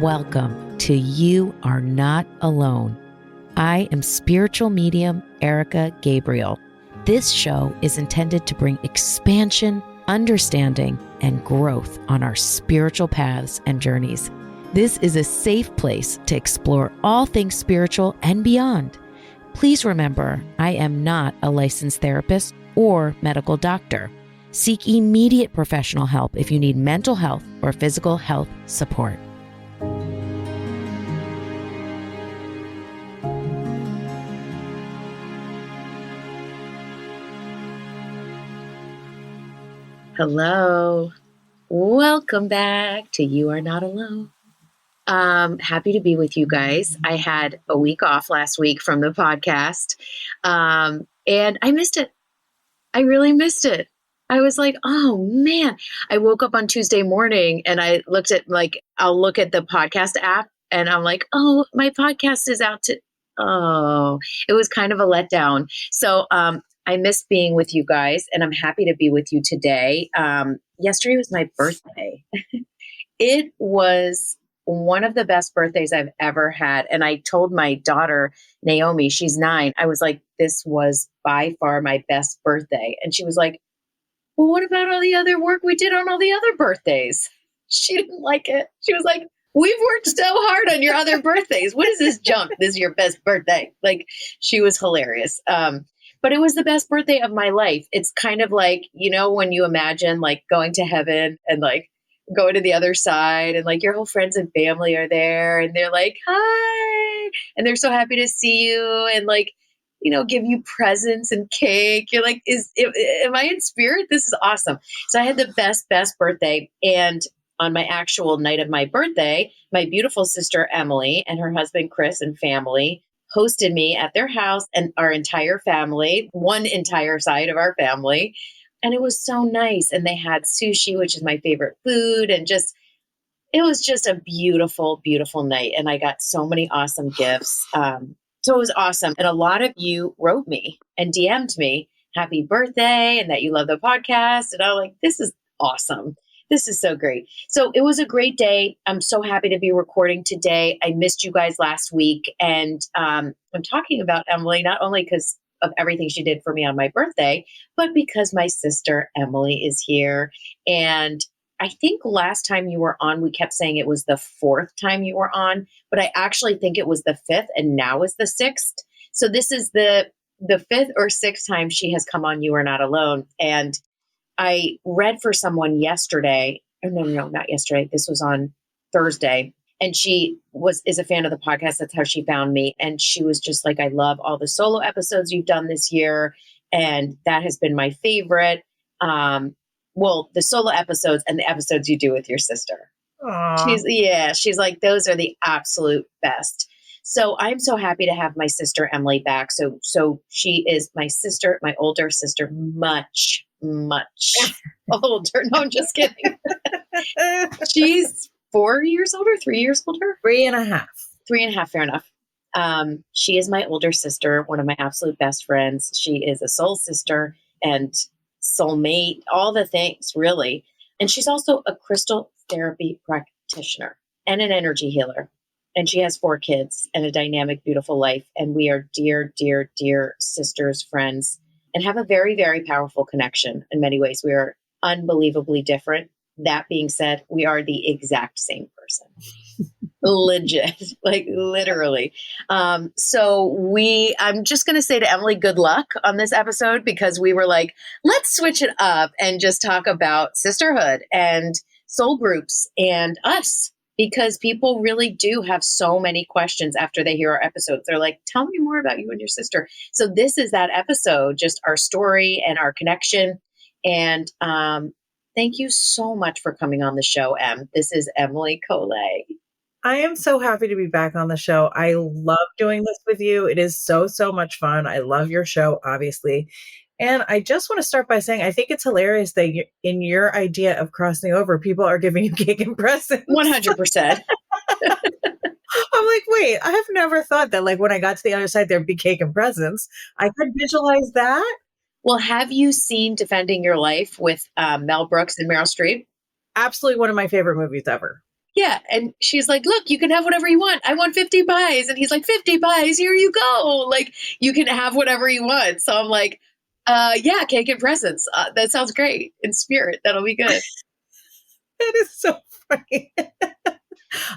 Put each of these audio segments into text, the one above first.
Welcome to You Are Not Alone. I am spiritual medium Erica Gabriel. This show is intended to bring expansion, understanding, and growth on our spiritual paths and journeys. This is a safe place to explore all things spiritual and beyond. Please remember, I am not a licensed therapist or medical doctor. Seek immediate professional help if you need mental health or physical health support. Hello. Welcome back to You Are Not Alone. Happy to be with you guys. I had a week off last week from the podcast, and I missed it. I really missed it. I was like, oh man. I woke up on Tuesday morning and I looked at I'll look at the podcast app and I'm like, oh, my podcast is out it was kind of a letdown. So, I miss being with you guys and I'm happy to be with you today. Yesterday was my birthday. It was one of the best birthdays I've ever had. And I told my daughter, Naomi, she's 9. I was like, this was by far my best birthday. And she was like, well, what about all the other work we did on all the other birthdays? She didn't like it. She was like, we've worked so hard on your other birthdays. What is this junk? This is your best birthday. She was hilarious. But it was the best birthday of my life. It's kind of like, when you imagine going to heaven and going to the other side and your whole friends and family are there and they're like, hi. And they're so happy to see you and give you presents and cake. You're like, am I in spirit? This is awesome. So I had the best birthday. And on my actual night of my birthday, my beautiful sister, Emelie, and her husband, Chris, and family hosted me at their house and our entire family, one entire side of our family. And it was so nice. And they had sushi, which is my favorite food. And it was just a beautiful, beautiful night. And I got so many awesome gifts. So it was awesome. And a lot of you wrote me and DM'd me happy birthday and that you love the podcast. And I'm like, this is awesome. This is so great. So it was a great day. I'm so happy to be recording today. I missed you guys last week. And I'm talking about Emelie, not only because of everything she did for me on my birthday, but because my sister Emelie is here. And I think last time you were on, we kept saying it was the 4th time you were on, but I actually think it was the 5th and now is the 6th. So this is the 5th or 6th time she has come on You Are Not Alone. And I read for someone yesterday. No, not yesterday. This was on Thursday. And she is a fan of the podcast. That's how she found me. And she was just like, I love all the solo episodes you've done this year. And that has been my favorite. The solo episodes and the episodes you do with your sister. Aww. She's like, those are the absolute best. So I'm so happy to have my sister Emelie back. So she is my sister, my older sister, much older. No, I'm just kidding. She's 4 years older, 3 years older? 3.5. 3.5, fair enough. She is my older sister, one of my absolute best friends. She is a soul sister and soulmate, all the things, really. And she's also a crystal therapy practitioner and an energy healer. And she has 4 kids and a dynamic, beautiful life. And we are dear, dear, dear sisters, friends, and have a very, very powerful connection in many ways. We are unbelievably different. That being said, we are the exact same person. Legit, literally. I'm just going to say to Emelie, good luck on this episode because we were like, let's switch it up and just talk about sisterhood and soul groups and us. Because people really do have so many questions after they hear our episodes. They're like, tell me more about you and your sister. So this is that episode, just our story and our connection. And thank you so much for coming on the show, Em. This is Emelie Collet. I am so happy to be back on the show. I love doing this with you. It is so, so much fun. I love your show, obviously. And I just want to start by saying, I think it's hilarious that in your idea of crossing over, people are giving you cake and presents. 100%. I'm like, wait, I have never thought that when I got to the other side, there'd be cake and presents. I could visualize that. Well, have you seen Defending Your Life with Mel Brooks and Meryl Streep? Absolutely one of my favorite movies ever. Yeah. And she's like, look, you can have whatever you want. I want 50 pies. And he's like, 50 pies, here you go. Like, you can have whatever you want. So I'm like, yeah, cake and presents. That sounds great. In spirit, that'll be good. That is so funny.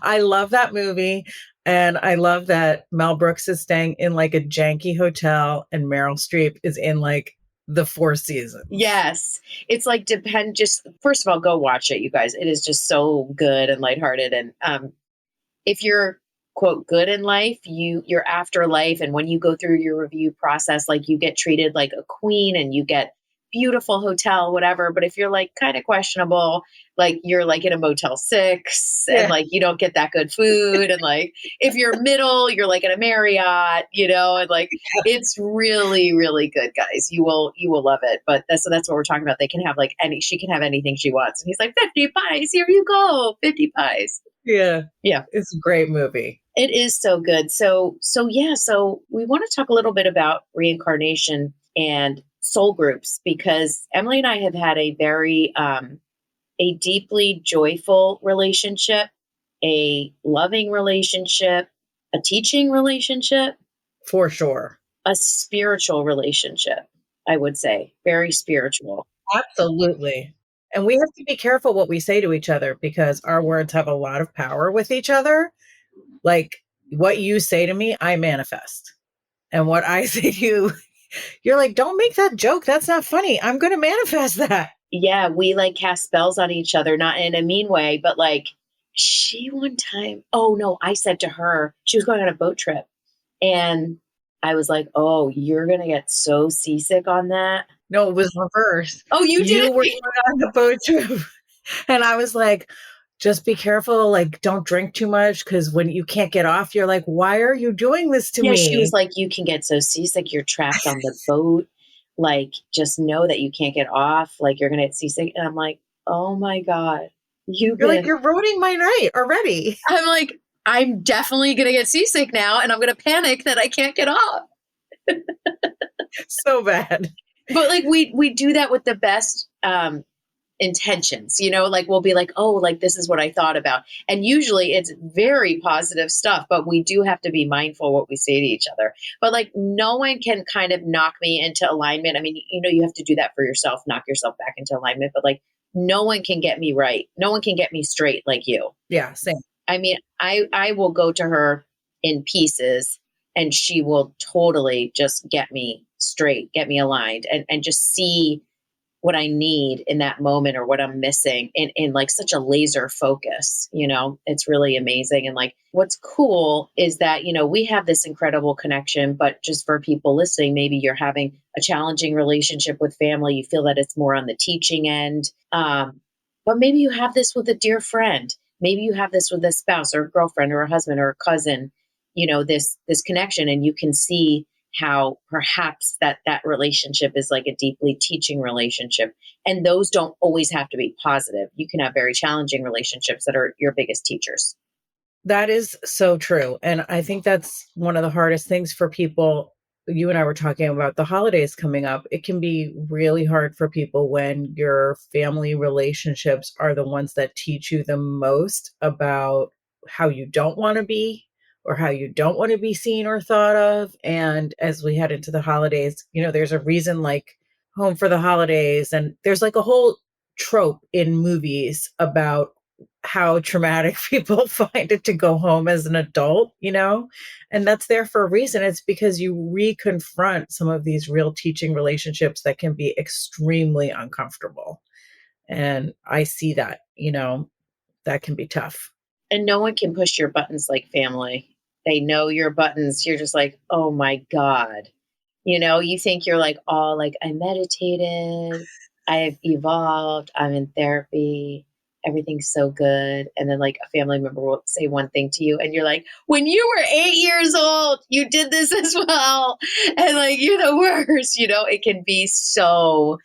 I love that movie. And I love that Mel Brooks is staying in like a janky hotel and Meryl Streep is in like the Four Seasons. Yes. It's like just first of all, go watch it, you guys. It is just so good and lighthearted. And if you're quote good in life, your afterlife, and when you go through your review process, like you get treated like a queen and you get beautiful hotel, whatever. But if you're like kind of questionable, like you're like in a Motel 6 and like you don't get that good food. And like if you're middle, you're like in a Marriott, and like it's really, really good, guys. You will love it. But that's what we're talking about. They can have like she can have anything she wants. And he's like, 50 pies, here you go, 50 pies. Yeah. Yeah. It's a great movie. It is so good. So we want to talk a little bit about reincarnation and soul groups, because Emelie and I have had a very, a deeply joyful relationship, a loving relationship, a teaching relationship. For sure. A spiritual relationship, I would say. Very spiritual. Absolutely. And we have to be careful what we say to each other because our words have a lot of power with each other. Like what you say to me, I manifest. And what I say to you, you're like, don't make that joke. That's not funny. I'm going to manifest that. Yeah, we like cast spells on each other, not in a mean way, but like she one time, oh no, I said to her, she was going on a boat trip. And I was like, oh, you're going to get so seasick on that. No, it was reversed. Oh, you did? You were going on the boat trip. And I was like, just be careful. Like, don't drink too much. Because when you can't get off, you're like, why are you doing this to me? Yeah, she was like, you can get so seasick. You're trapped on the boat. Like, just know that you can't get off. Like, you're going to get seasick. And I'm like, oh my God. You're like, you're ruining my night already. I'm like, I'm definitely going to get seasick now. And I'm going to panic that I can't get off. So bad. But like, we do that with the best intentions, like we'll be like, oh, like this is what I thought about. And usually it's very positive stuff, but we do have to be mindful what we say to each other. But like no one can kind of knock me into alignment. I mean, you have to do that for yourself, knock yourself back into alignment, but like no one can get me right. No one can get me straight like you. Yeah, same. I mean, I will go to her in pieces and she will totally just get me straight, get me aligned and just see what I need in that moment or what I'm missing in like such a laser focus, it's really amazing. And like, what's cool is that, we have this incredible connection, but just for people listening, maybe you're having a challenging relationship with family. You feel that it's more on the teaching end. But maybe you have this with a dear friend. Maybe you have this with a spouse or a girlfriend or a husband or a cousin, this connection, and you can see how perhaps that relationship is like a deeply teaching relationship. And those don't always have to be positive. You can have very challenging relationships that are your biggest teachers. That is so true. And I think that's one of the hardest things for people. You and I were talking about the holidays coming up. It can be really hard for people when your family relationships are the ones that teach you the most about how you don't want to be or how you don't want to be seen or thought of. And as we head into the holidays, there's a reason like Home for the Holidays. And there's like a whole trope in movies about how traumatic people find it to go home as an adult, and that's there for a reason. It's because you reconfront some of these real teaching relationships that can be extremely uncomfortable. And I see that, that can be tough. And no one can push your buttons like family. They know your buttons. You're just like, oh my God. You think you're like, all like, I meditated, I've evolved, I'm in therapy, everything's so good. And then like a family member will say one thing to you and you're like, when you were 8 years old, you did this as well. And like, you're the worst, it can be so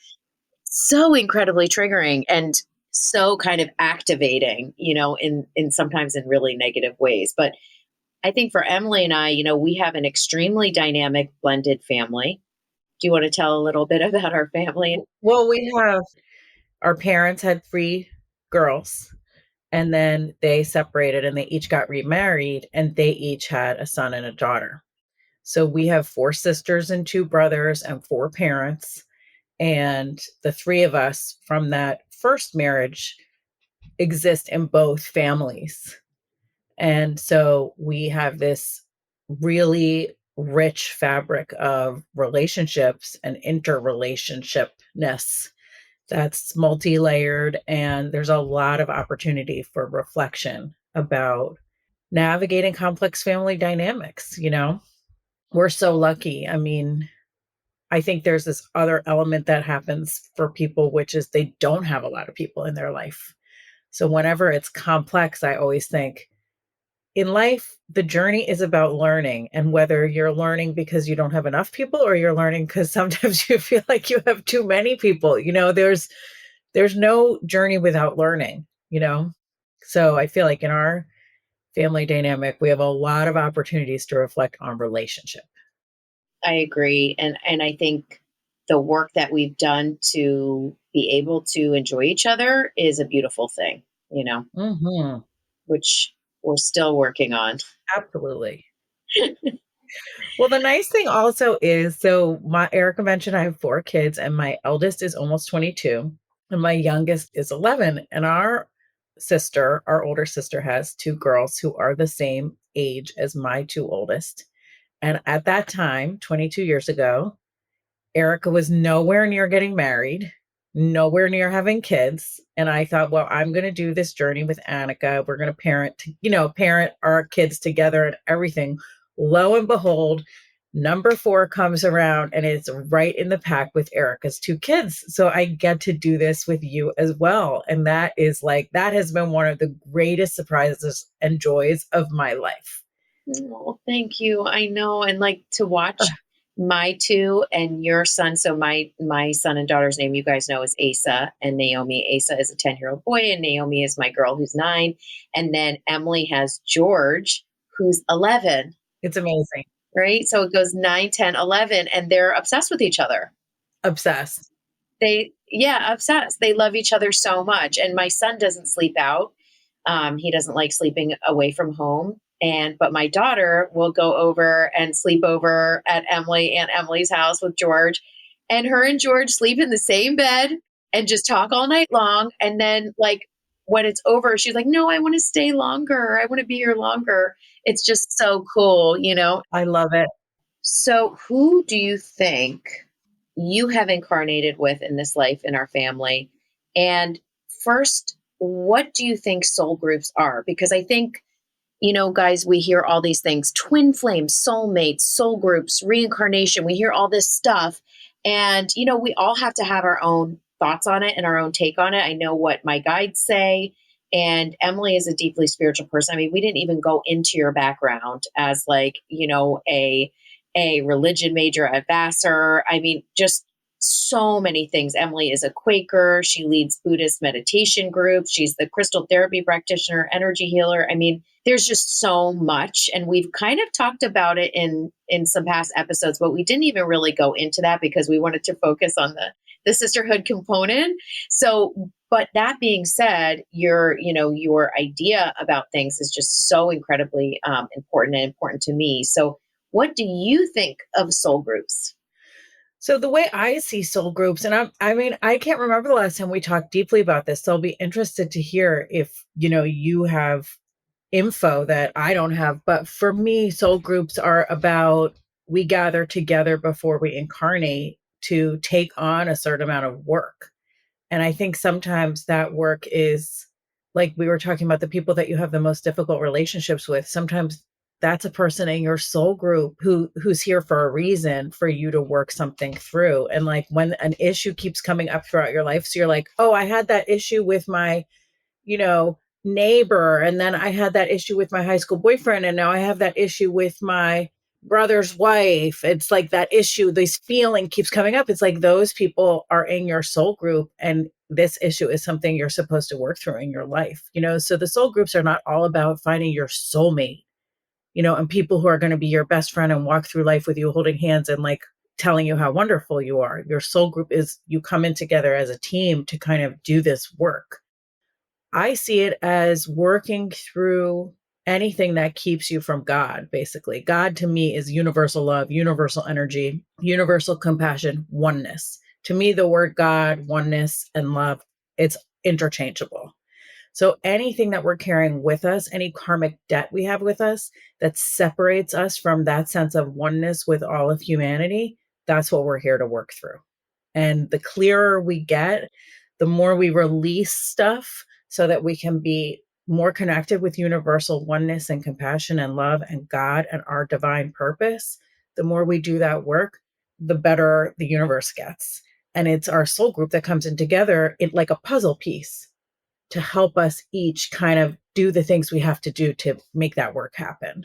incredibly triggering and so kind of activating, in sometimes in really negative ways. But I think for Emelie and I, we have an extremely dynamic blended family. Do you want to tell a little bit about our family? Well, we have our parents had 3 girls, and then they separated and they each got remarried, and they each had a son and a daughter. So we have 4 sisters and 2 brothers and 4 parents. And the 3 of us from that first marriage exist in both families. And so we have this really rich fabric of relationships and interrelationshipness that's multi-layered, and there's a lot of opportunity for reflection about navigating complex family dynamics. We're so lucky. I mean, I think there's this other element that happens for people, which is they don't have a lot of people in their life. So whenever it's complex, I always think in life, the journey is about learning, and whether you're learning because you don't have enough people or you're learning because sometimes you feel like you have too many people. There's no journey without learning. So I feel like in our family dynamic, we have a lot of opportunities to reflect on relationship. I agree. And I think the work that we've done to be able to enjoy each other is a beautiful thing, Hmm. which we're still working on. Absolutely. Well, the nice thing also is, so my Erica mentioned I have 4 kids, and my eldest is almost 22, and my youngest is 11. And our older sister, has 2 girls who are the same age as my 2 oldest. And at that time, 22 years ago, Erica was nowhere near getting married, nowhere near having kids. And I thought, well, I'm going to do this journey with Annika. We're going to parent our kids together and everything. Lo and behold, number 4 comes around and it's right in the pack with Erica's 2 kids. So I get to do this with you as well. And that has been one of the greatest surprises and joys of my life. Oh, thank you. I know. And like to watch my 2 and your son. So my son and daughter's name, you guys know, is Asa and Naomi. Asa is a 10-year-old boy, and Naomi is my girl who's 9. And then Emelie has George, who's 11. It's amazing. Right. So it goes 9, 10, 11, and they're obsessed with each other. Obsessed. Obsessed. They love each other so much. And my son doesn't sleep out. He doesn't like sleeping away from home. But my daughter will go over and sleep over at Aunt Emily's house with George, and her and George sleep in the same bed and just talk all night long. And then like when it's over, she's like, no, I want to stay longer. I want to be here longer. It's just so cool. I love it. So who do you think you have incarnated with in this life in our family? And first, what do you think soul groups are? Because I think, guys, we hear all these things: twin flames, soulmates, soul groups, reincarnation. We hear all this stuff. And, we all have to have our own thoughts on it and our own take on it. I know what my guides say. And Emelie is a deeply spiritual person. I mean, we didn't even go into your background as like, a religion major at Vassar. I mean, just so many things. Emelie is a Quaker. She leads Buddhist meditation groups. She's the crystal therapy practitioner, energy healer. I mean, there's just so much. And we've kind of talked about it in some past episodes, but we didn't even really go into that because we wanted to focus on the sisterhood component. So, but that being said, your idea about things is just so incredibly important to me. So what do you think of soul groups? So the way I see soul groups, and I can't remember the last time we talked deeply about this. So I'll be interested to hear if, you have info that I don't have. But for me, soul groups are about, we gather together before we incarnate to take on a certain amount of work. And I think sometimes that work is, like we were talking about, the people that you have the most difficult relationships with. Sometimes that's a person in your soul group who's here for a reason, for you to work something through. And like when an issue keeps coming up throughout your life, so you're like, oh, I had that issue with my, neighbor, and then I had that issue with my high school boyfriend, and now I have that issue with my brother's wife. It's like that issue, this feeling keeps coming up. It's like those people are in your soul group, and this issue is something you're supposed to work through in your life. So the soul groups are not all about finding your soulmate, and people who are going to be your best friend and walk through life with you holding hands and like telling you how wonderful you are. Your soul group is you come in together as a team to kind of do this work. I see it as working through anything that keeps you from God, basically. God to me is universal love, universal energy, universal compassion, oneness. To me, the word God, oneness, and love, it's interchangeable. So anything that we're carrying with us, any karmic debt we have with us that separates us from that sense of oneness with all of humanity, that's what we're here to work through. And the clearer we get, the more we release stuff so that we can be more connected with universal oneness and compassion and love and God and our divine purpose. The more we do that work, the better the universe gets. And it's our soul group that comes in together like a puzzle piece to help us each kind of do the things we have to do to make that work happen.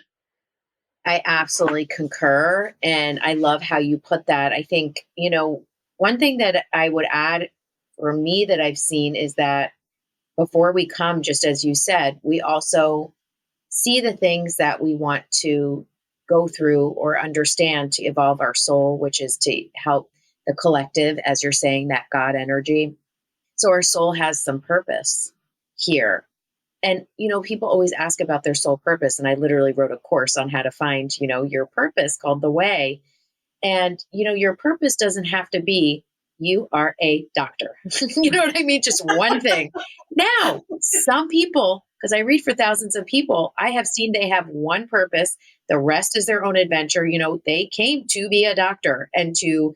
I absolutely concur. And I love how you put that. I think, one thing that I would add for me that I've seen is that before we come, just as you said, we also see the things that we want to go through or understand to evolve our soul, which is to help the collective, as you're saying, that God energy. So our soul has some purpose here. And, people always ask about their soul purpose. And I literally wrote a course on how to find, your purpose called The Way. And, your purpose doesn't have to be you are a doctor. You know what I mean? Just one thing. Now, some people, because I read for thousands of people, I have seen they have one purpose. The rest is their own adventure. They came to be a doctor and to,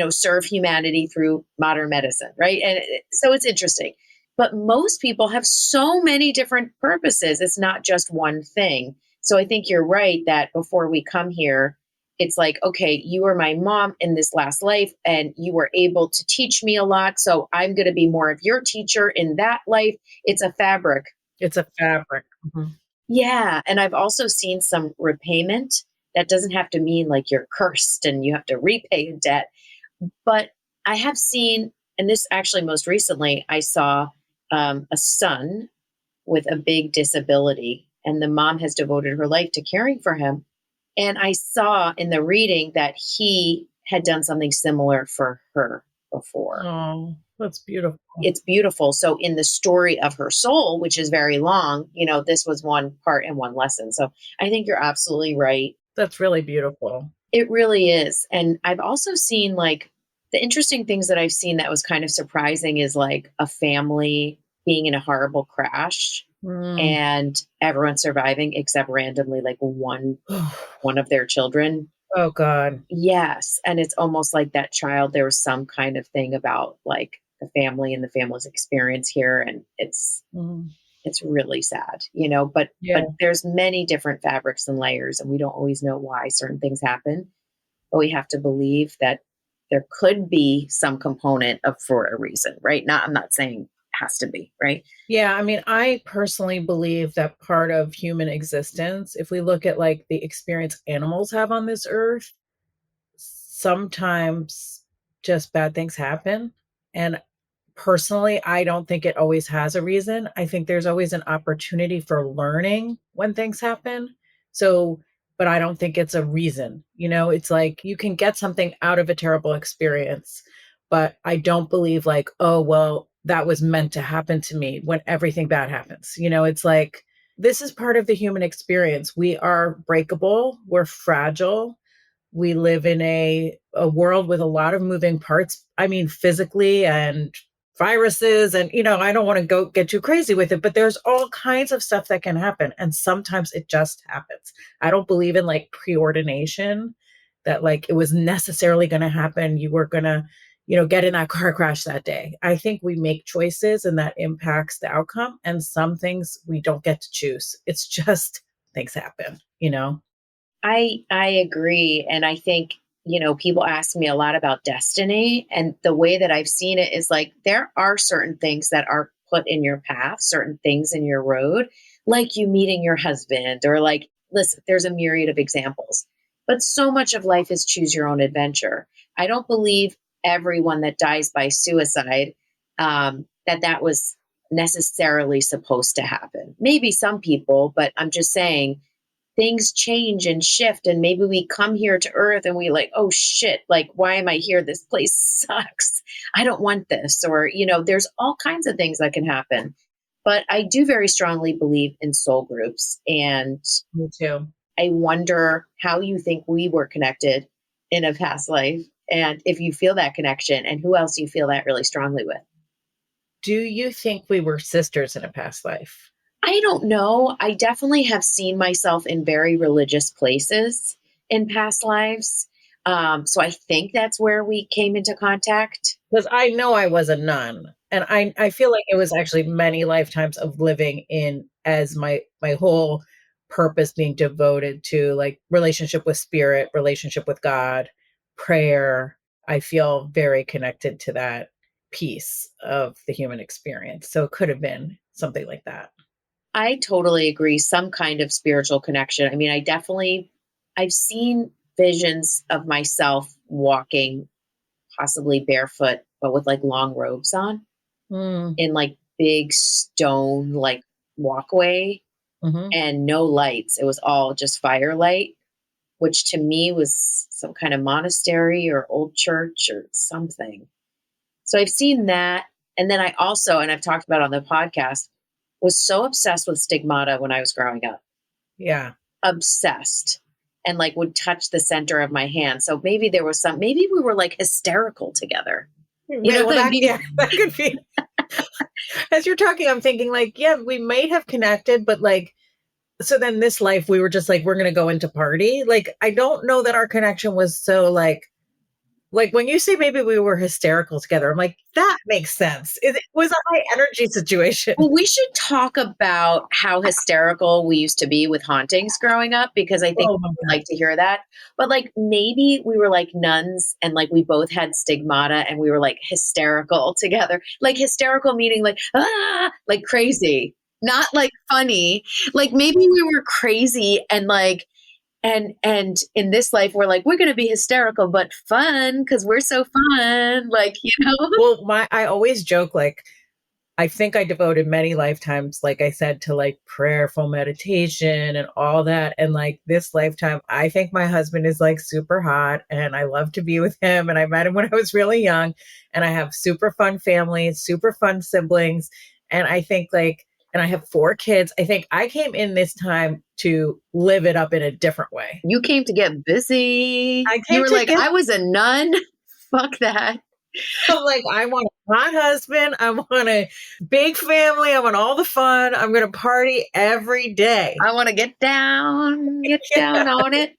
serve humanity through modern medicine. Right. And so it's interesting. But most people have so many different purposes. It's not just one thing. So I think you're right that before we come here, it's like, okay, you were my mom in this last life and you were able to teach me a lot. So I'm going to be more of your teacher in that life. It's a fabric. It's a fabric. Mm-hmm. Yeah. And I've also seen some repayment. That doesn't have to mean like you're cursed and you have to repay a debt. But I have seen, and this actually most recently, I saw a son with a big disability, and the mom has devoted her life to caring for him. And I saw in the reading that he had done something similar for her before. Oh, that's beautiful. It's beautiful. So in the story of her soul, which is very long, this was one part and one lesson. So I think you're absolutely right. That's really beautiful. It really is. And I've also seen like the interesting things that I've seen that was kind of surprising is like a family being in a horrible crash. And everyone's surviving except randomly like one of their children. Oh God. Yes. And it's almost like that child, there was some kind of thing about like the family and the family's experience here. And it's really sad, but there's many different fabrics and layers and we don't always know why certain things happen, but we have to believe that there could be some component of for a reason, right? I'm not saying has to be, right? Yeah. I mean, I personally believe that part of human existence, if we look at like the experience animals have on this earth, sometimes just bad things happen. And personally, I don't think it always has a reason. I think there's always an opportunity for learning when things happen. So, but I don't think it's a reason. It's like you can get something out of a terrible experience, but I don't believe like, oh, well, that was meant to happen to me when everything bad happens. It's like, this is part of the human experience. We are breakable. We're fragile. We live in a world with a lot of moving parts. I mean, physically and viruses and, I don't want to go get too crazy with it, but there's all kinds of stuff that can happen. And sometimes it just happens. I don't believe in like preordination that like it was necessarily going to happen. You were going to, get in that car crash that day. I think we make choices and that impacts the outcome. And some things we don't get to choose. It's just things happen, I agree. And I think, people ask me a lot about destiny. And the way that I've seen it is like, there are certain things that are put in your path, certain things in your road, like you meeting your husband or like, listen, there's a myriad of examples, but so much of life is choose your own adventure. I don't believe everyone that dies by suicide, that was necessarily supposed to happen. Maybe some people, but I'm just saying, things change and shift, and maybe we come here to earth and we like, oh shit, like, why am I here? This place sucks. I don't want this. Or, there's all kinds of things that can happen. But I do very strongly believe in soul groups. And Me too. I wonder how you think we were connected in a past life, and if you feel that connection, and who else you feel that really strongly with. Do you think we were sisters in a past life? I don't know. I definitely have seen myself in very religious places in past lives. So I think that's where we came into contact. Because I know I was a nun. And I feel like it was actually many lifetimes of living in as my whole purpose being devoted to like relationship with spirit, relationship with God, prayer. I feel very connected to that piece of the human experience. So it could have been something like that. I totally agree. Some kind of spiritual connection. I mean, I've seen visions of myself walking, possibly barefoot, but with like long robes on in like big stone, like walkway, and no lights. It was all just firelight, which to me was some kind of monastery or old church or something. So I've seen that. And then I also, and I've talked about on the podcast, was so obsessed with stigmata when I was growing up. Yeah. Obsessed. And like would touch the center of my hand. So maybe maybe we were like hysterical together. That could be. As you're talking, I'm thinking like, yeah, we may have connected, but like, so then this life, we were just like, we're going to go into party. Like, I don't know that our connection was so like when you say maybe we were hysterical together, I'm like, that makes sense. It was a high energy situation. Well, we should talk about how hysterical we used to be with hauntings growing up, because I think people would like to hear that. But like maybe we were like nuns and like we both had stigmata and we were like hysterical together. Like hysterical meaning like, like crazy, not like funny. Like maybe we were crazy and like, and in this life, we're like, we're going to be hysterical, but fun because we're so fun. Like, Well, I always joke, like, I think I devoted many lifetimes, like I said, to like prayerful meditation and all that. And like this lifetime, I think my husband is like super hot and I love to be with him. And I met him when I was really young and I have super fun family, super fun siblings. And I think like, and I have 4 kids. I think I came in this time to live it up in a different way. You came to get busy. You were like, I was a nun. Fuck that. I'm like, I want a hot husband. I want a big family. I want all the fun. I'm going to party every day. I want to get down on it.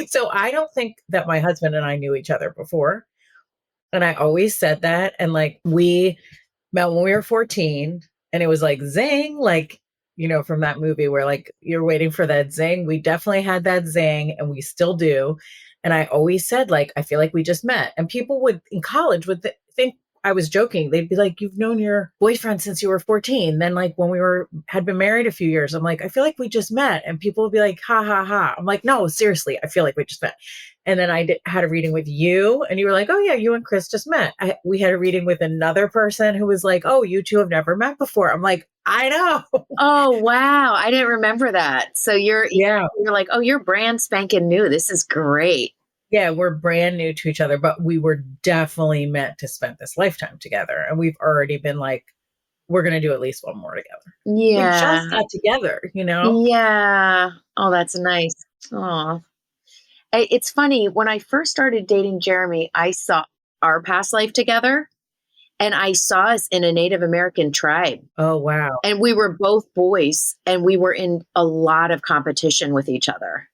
So I don't think that my husband and I knew each other before. And I always said that. And like we met when we were 14 and it was like zing, like, from that movie where like you're waiting for that zing. We definitely had that zing and we still do. And I always said, like, I feel like we just met. And people would in college would think I was joking. They'd be like, you've known your boyfriend since you were 14. Then like when we had been married a few years, I'm like, I feel like we just met. And people would be like, ha, ha, ha. I'm like, no, seriously, I feel like we just met. And then I had a reading with you and you were like, oh yeah, you and Chris just met. We had a reading with another person who was like, oh, you two have never met before. I'm like, I know. Oh, wow. I didn't remember that. So you're like, oh, you're brand spanking new. This is great. Yeah, we're brand new to each other, but we were definitely meant to spend this lifetime together. And we've already been like, we're going to do at least one more together. Yeah. We just got together, Yeah. Oh, that's nice. Oh, it's funny. When I first started dating Jeremy, I saw our past life together and I saw us in a Native American tribe. Oh, wow. And we were both boys and we were in a lot of competition with each other.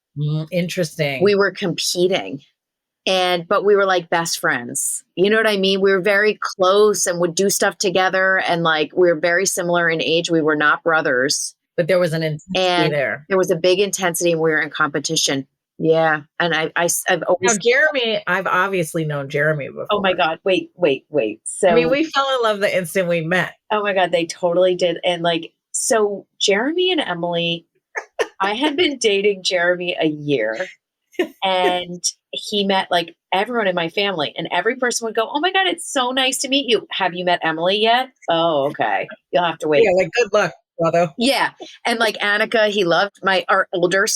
Interesting. We were competing but we were like best friends. You know what I mean? We were very close and would do stuff together. And like, we were very similar in age. We were not brothers. But there was an intensity there. There was a big intensity and we were in competition. Yeah. And I've always. Now, Jeremy, I've obviously known Jeremy before. Oh my God. Wait. So, I mean, we fell in love the instant we met. Oh my God. They totally did. And like, so Jeremy and Emelie, I had been dating Jeremy a year and he met like everyone in my family and every person would go, oh my God, it's so nice to meet you. Have you met Emelie yet? Oh, okay. You'll have to wait. Yeah, like good luck. brother. Yeah. And like Annika, he loved our oldest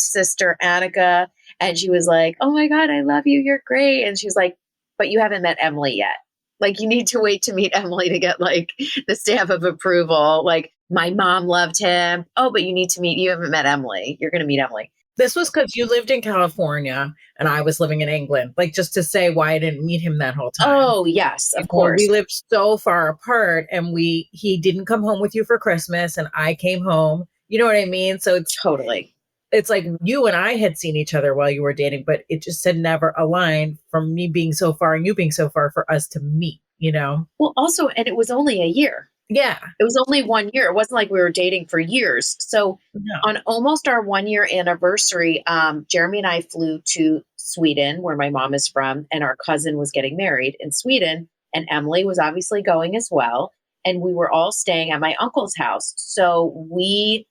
sister, Annika. And she was like, oh my God, I love you. You're great. And she's like, but you haven't met Emelie yet. Like, you need to wait to meet Emelie to get like the stamp of approval. Like, my mom loved him. Oh, but you haven't met Emelie. You're going to meet Emelie. This was because you lived in California and I was living in England. Like, just to say why I didn't meet him that whole time. Oh, yes, of We course. lived so far apart, and he didn't come home with you for Christmas, and I came home. You know what I mean? So Totally. it's like you and I had seen each other while you were dating, but it just had never aligned from me being so far and you being so far for us to meet, you know? Well, also, and it was only a year. Yeah. It was only 1 year. It wasn't like we were dating for years. So No. on almost our 1 year anniversary, Jeremy and I flew to Sweden, where my mom is from, and our cousin was getting married in Sweden. And Emelie was obviously going as well. And we were all staying at my uncle's house. So we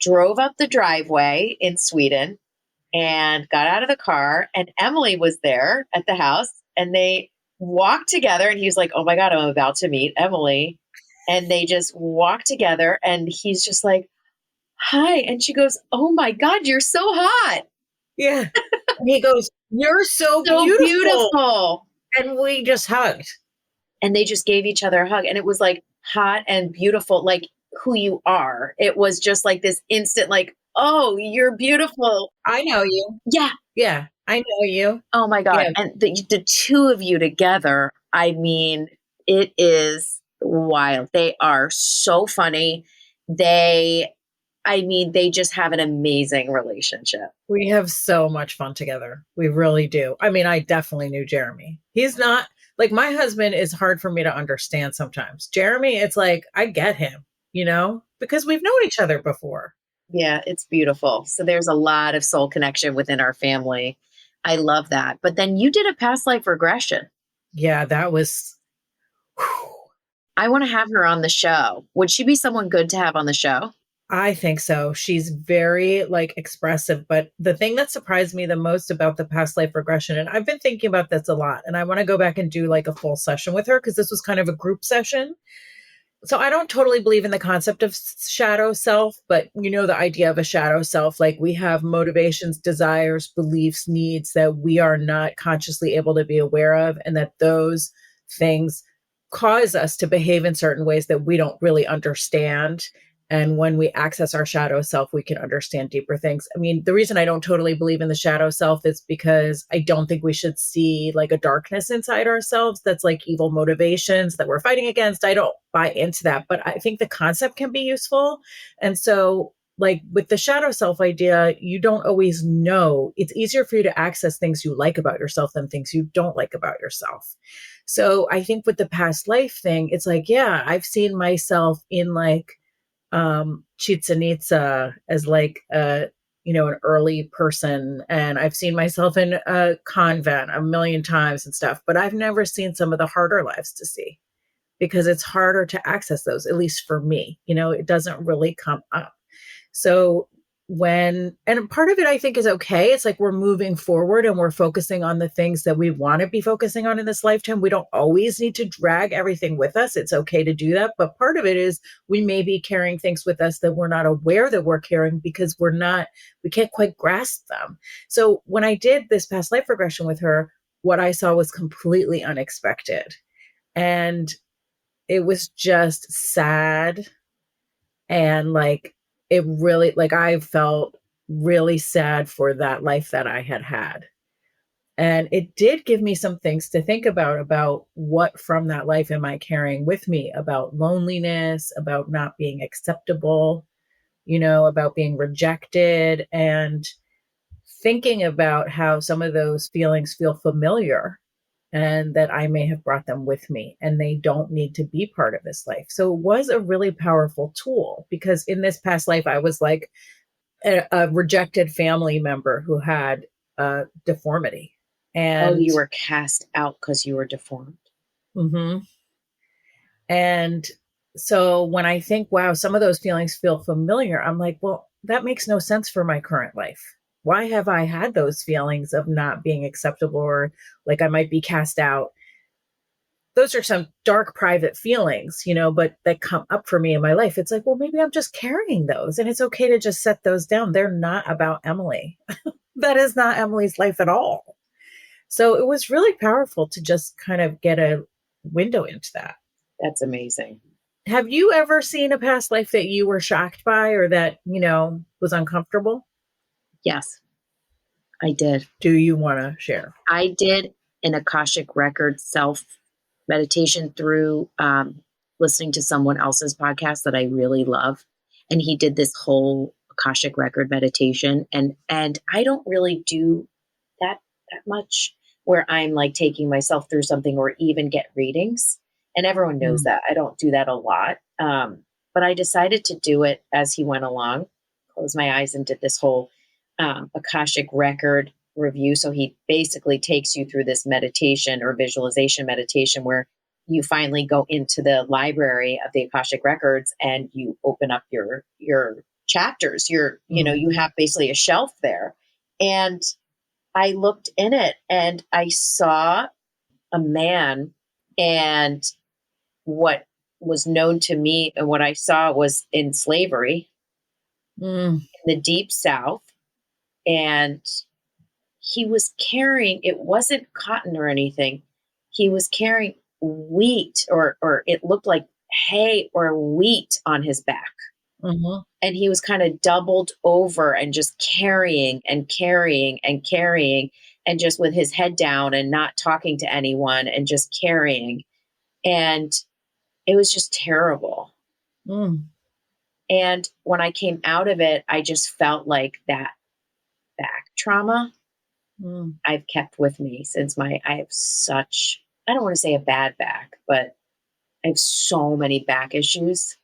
drove up the driveway in Sweden and got out of the car. And Emelie was there at the house. And they walked together. And he was like, oh my God, I'm about to meet Emelie. And they just walk together, and he's just like, hi. And she goes, oh my God, you're so hot. Yeah. And he goes, you're so beautiful. And we just hugged. And they just gave each other a hug. And it was like hot and beautiful, like who you are. It was just like this instant, like, oh, you're beautiful. I know you. Yeah. Yeah. I know you. Oh my God. Yeah. And the two of you together, I mean, it is wild. They are so funny. They just have an amazing relationship. We have so much fun together. We really do. I mean, I definitely knew Jeremy. He's not like, my husband is hard for me to understand sometimes. Jeremy, it's like, I get him, you know, because we've known each other before. Yeah, it's beautiful. So there's a lot of soul connection within our family. I love that. But then you did a past life regression. Yeah, that was. I want to have her on the show. Would she be someone good to have on the show? I think so. She's very like expressive. But the thing that surprised me the most about the past life regression, and I've been thinking about this a lot, and I want to go back and do like a full session with her because this was kind of a group session. So I don't totally believe in the concept of shadow self, but you know, the idea of a shadow self, like we have motivations, desires, beliefs, needs that we are not consciously able to be aware of, and that those things cause us to behave in certain ways that we don't really understand. And when we access our shadow self, we can understand deeper things. I mean, the reason I don't totally believe in the shadow self is because I don't think we should see like a darkness inside ourselves that's like evil motivations that we're fighting against. I don't buy into that, but I think the concept can be useful. And so, like with the shadow self idea, you don't always know. It's easier for you to access things you like about yourself than things you don't like about yourself. So I think with the past life thing, it's like, yeah, I've seen myself in like Chichen Itza as like an early person, and I've seen myself in a convent a million times and stuff, but I've never seen some of the harder lives to see because it's harder to access those, at least for me. It doesn't really come up. So and part of it I think is okay. It's like we're moving forward and we're focusing on the things that we want to be focusing on in this lifetime. We don't always need to drag everything with us. It's okay to do that. But part of it is we may be carrying things with us that we're not aware that we're carrying because we can't quite grasp them. So when I did this past life regression with her, what I saw was completely unexpected. And it was just sad. And like, it really, like, I felt really sad for that life that I had had. And it did give me some things to think about what from that life am I carrying with me, about loneliness, about not being acceptable, about being rejected, and thinking about how some of those feelings feel familiar and that I may have brought them with me and they don't need to be part of this life. So it was a really powerful tool because in this past life, I was like a rejected family member who had a deformity. And you were cast out because you were deformed. Mm-hmm. And so when I think, wow, some of those feelings feel familiar, I'm like, well, that makes no sense for my current life. Why have I had those feelings of not being acceptable or like I might be cast out? those are some dark private feelings, but that come up for me in my life. It's like, well, maybe I'm just carrying those, and it's okay to just set those down. They're not about Emelie. That is not Emelie's life at all. So it was really powerful to just kind of get a window into that. That's amazing. Have you ever seen a past life that you were shocked by or that, was uncomfortable? Yes, I did. Do you want to share? I did an Akashic Record self meditation through listening to someone else's podcast that I really love. And he did this whole Akashic Record meditation. And I don't really do that much where I'm like taking myself through something or even get readings. And everyone knows that. I don't do that a lot. But I decided to do it as he went along, closed my eyes and did this whole Akashic Record review. So he basically takes you through this meditation or visualization meditation where you finally go into the library of the Akashic Records and you open up your chapters. You have basically a shelf there. And I looked in it and I saw a man, and what was known to me and what I saw was in slavery in the deep South. And he was carrying, it wasn't cotton or anything. He was carrying wheat or it looked like hay or wheat on his back. Mm-hmm. And he was kind of doubled over and just carrying and carrying and carrying and just with his head down and not talking to anyone and just carrying. And it was just terrible. And when I came out of it, I just felt like that back trauma I've kept with me since I have such, I don't want to say a bad back, but I have so many back issues.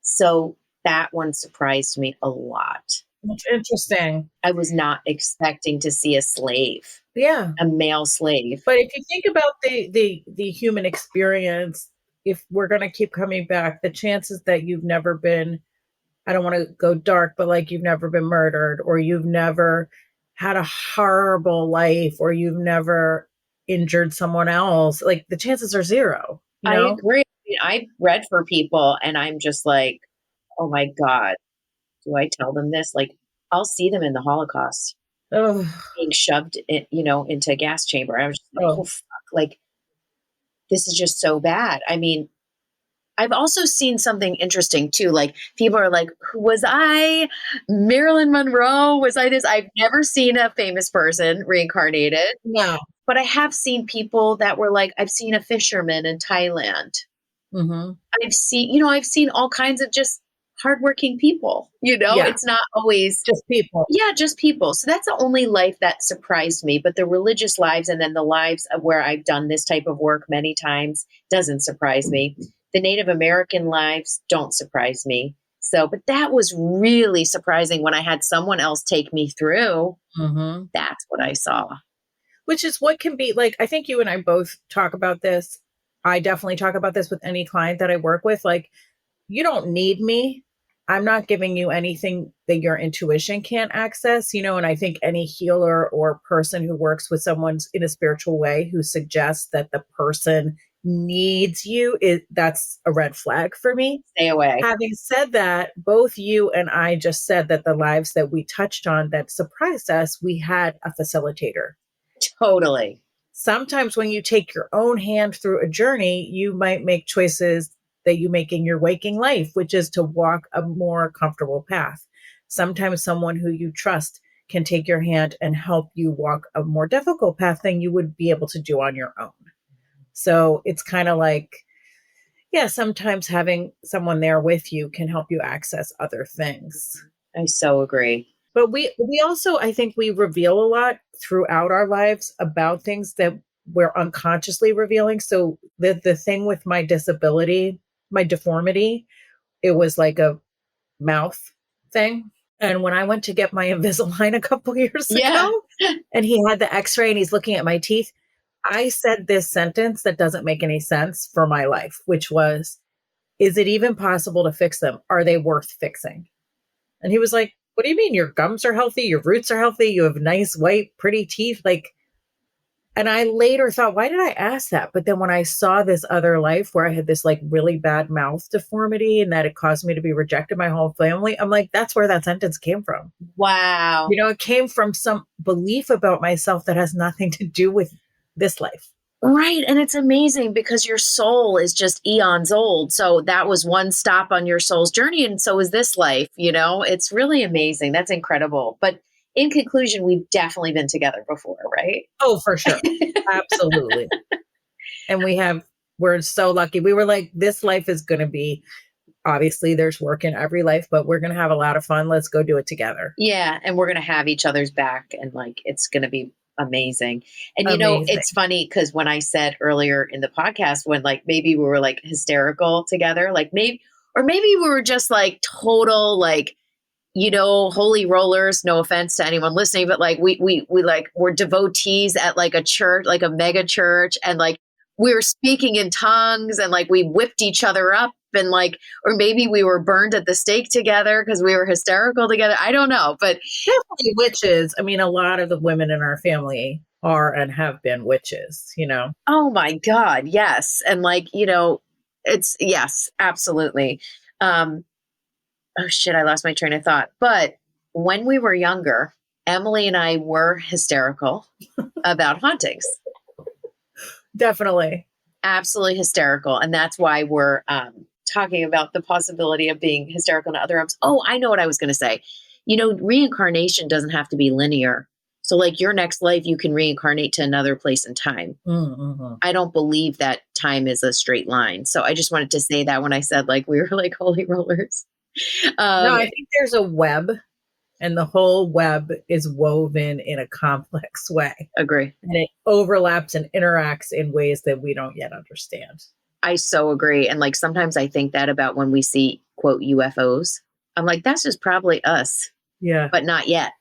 So that one surprised me a lot. That's interesting. I was not expecting to see a slave. Yeah. A male slave. But if you think about the human experience, if we're going to keep coming back, the chances that you've never been, I don't want to go dark, but like you've never been murdered or you've never had a horrible life or you've never injured someone else, like the chances are zero. I agree. I've read for people and I'm just like, oh my God, do I tell them this? Like, I'll see them in the Holocaust being shoved into a gas chamber. I was just like, oh fuck, like, this is just so bad. I mean, I've also seen something interesting too. Like people are like, was I Marilyn Monroe? Was I this? I've never seen a famous person reincarnated. No. But I have seen people that were like, I've seen a fisherman in Thailand. I've seen all kinds of just hardworking people, It's not always just people. Yeah, just people. So that's the only life that surprised me. But the religious lives and then the lives of where I've done this type of work many times doesn't surprise me. The Native American lives don't surprise me. But that was really surprising when I had someone else take me through. That's what I saw. Which is what can be like, I think you and I both talk about this. I definitely talk about this with any client that I work with. Like, you don't need me. I'm not giving you anything that your intuition can't access, and I think any healer or person who works with someone in a spiritual way who suggests that the person needs you, that's a red flag for me. Stay away. Having said that, both you and I just said that the lives that we touched on that surprised us, we had a facilitator. Totally. Sometimes when you take your own hand through a journey, you might make choices that you make in your waking life, which is to walk a more comfortable path. Sometimes someone who you trust can take your hand and help you walk a more difficult path than you would be able to do on your own. So it's kind of like, sometimes having someone there with you can help you access other things. I so agree. But we also, I think we reveal a lot throughout our lives about things that we're unconsciously revealing. So the thing with my disability, my deformity, it was like a mouth thing. And when I went to get my Invisalign a couple years ago, and he had the x-ray and he's looking at my teeth, I said this sentence that doesn't make any sense for my life, which was, is it even possible to fix them? Are they worth fixing? And he was like, what do you mean? Your gums are healthy. Your roots are healthy. You have nice, white, pretty teeth. Like, And I later thought, why did I ask that? But then when I saw this other life where I had this like really bad mouth deformity and that it caused me to be rejected my whole family, I'm like, that's where that sentence came from. Wow. It came from some belief about myself that has nothing to do with this life. Right. And it's amazing because your soul is just eons old. So that was one stop on your soul's journey. And so is this life, it's really amazing. That's incredible. But in conclusion, we've definitely been together before, right? Oh, for sure. Absolutely. And we're so lucky. We were like, this life is going to be, obviously there's work in every life, but we're going to have a lot of fun. Let's go do it together. Yeah. And we're going to have each other's back and like, it's going to be amazing. And Amazing. it's funny because when I said earlier in the podcast, when like maybe we were like hysterical together, like maybe we were just like total, like, holy rollers, no offense to anyone listening, but like we like were devotees at like a church, like a mega church. And like, we were speaking in tongues and like we whipped each other up and like, or maybe we were burned at the stake together because we were hysterical together. I don't know, but definitely witches. I mean, a lot of the women in our family are and have been witches, Oh my God. Yes. And like, it's yes, absolutely. Oh shit, I lost my train of thought. But when we were younger, Emelie and I were hysterical about hauntings. Definitely. Absolutely hysterical. And that's why we're talking about the possibility of being hysterical in other realms. Oh, I know what I was going to say. Reincarnation doesn't have to be linear. So like your next life, you can reincarnate to another place in time. Mm-hmm. I don't believe that time is a straight line. So I just wanted to say that when I said like we were like holy rollers. No, I think there's a web. And the whole web is woven in a complex way. Agree. And it overlaps and interacts in ways that we don't yet understand. I so agree. And like sometimes I think that about when we see, quote, UFOs. I'm like, that's just probably us. Yeah. But not yet.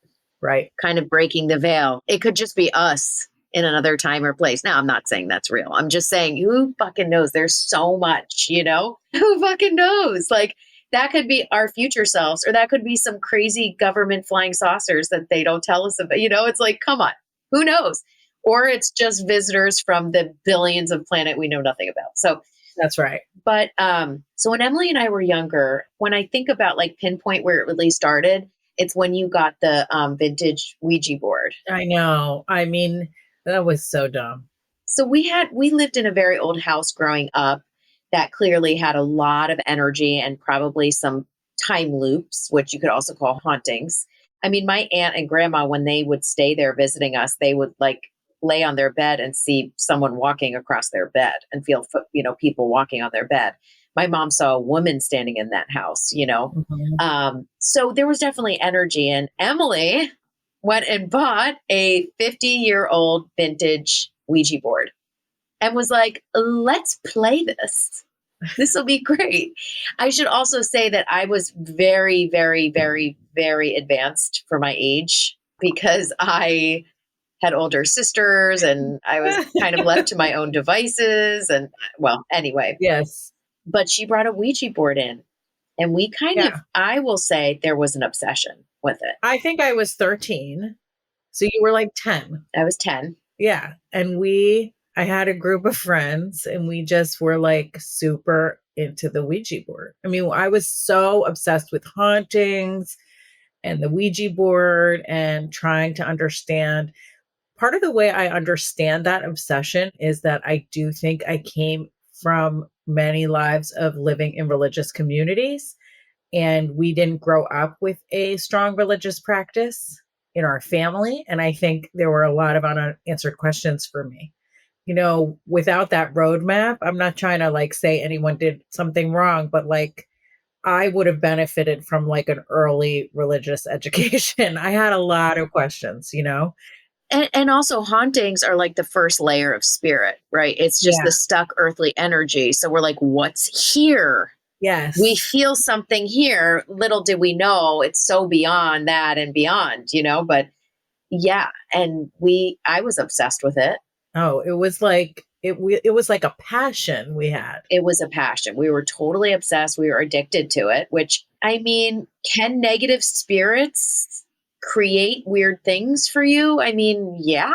Right. Kind of breaking the veil. It could just be us in another time or place. Now, I'm not saying that's real. I'm just saying, who fucking knows? There's so much, Who fucking knows? Like, that could be our future selves, or that could be some crazy government flying saucers that they don't tell us about. It's like, come on, who knows? Or it's just visitors from the billions of planet we know nothing about. So that's right. But so when Emelie and I were younger, when I think about like pinpoint where it really started, it's when you got the vintage Ouija board. I know. I mean, that was so dumb. So we lived in a very old house growing up that clearly had a lot of energy and probably some time loops, which you could also call hauntings. I mean, my aunt and grandma, when they would stay there visiting us, they would like lay on their bed and see someone walking across their bed and feel, people walking on their bed. My mom saw a woman standing in that house, Mm-hmm. So there was definitely energy. And Emelie went and bought a 50-year-old vintage Ouija board. And was like, let's play this. This will be great. I should also say that I was very, very, very, very advanced for my age because I had older sisters and I was kind of left to my own devices. And well, anyway. Yes. But she brought a Ouija board in and we kind of, I will say there was an obsession with it. I think I was 13. So you were like 10. I was 10. Yeah. And I had a group of friends and we just were like super into the Ouija board. I mean, I was so obsessed with hauntings and the Ouija board and trying to understand. Part of the way I understand that obsession is that I do think I came from many lives of living in religious communities and we didn't grow up with a strong religious practice in our family. And I think there were a lot of unanswered questions for me. Without that roadmap, I'm not trying to like say anyone did something wrong, but like I would have benefited from like an early religious education. I had a lot of questions, And also hauntings are like the first layer of spirit, right? It's just the stuck earthly energy. So we're like, what's here? Yes. We feel something here. Little did we know it's so beyond that and beyond, but yeah. And I was obsessed with it. Oh, it was like, it was like a passion we had. It was a passion. We were totally obsessed. We were addicted to it, which I mean, can negative spirits create weird things for you? I mean, yeah.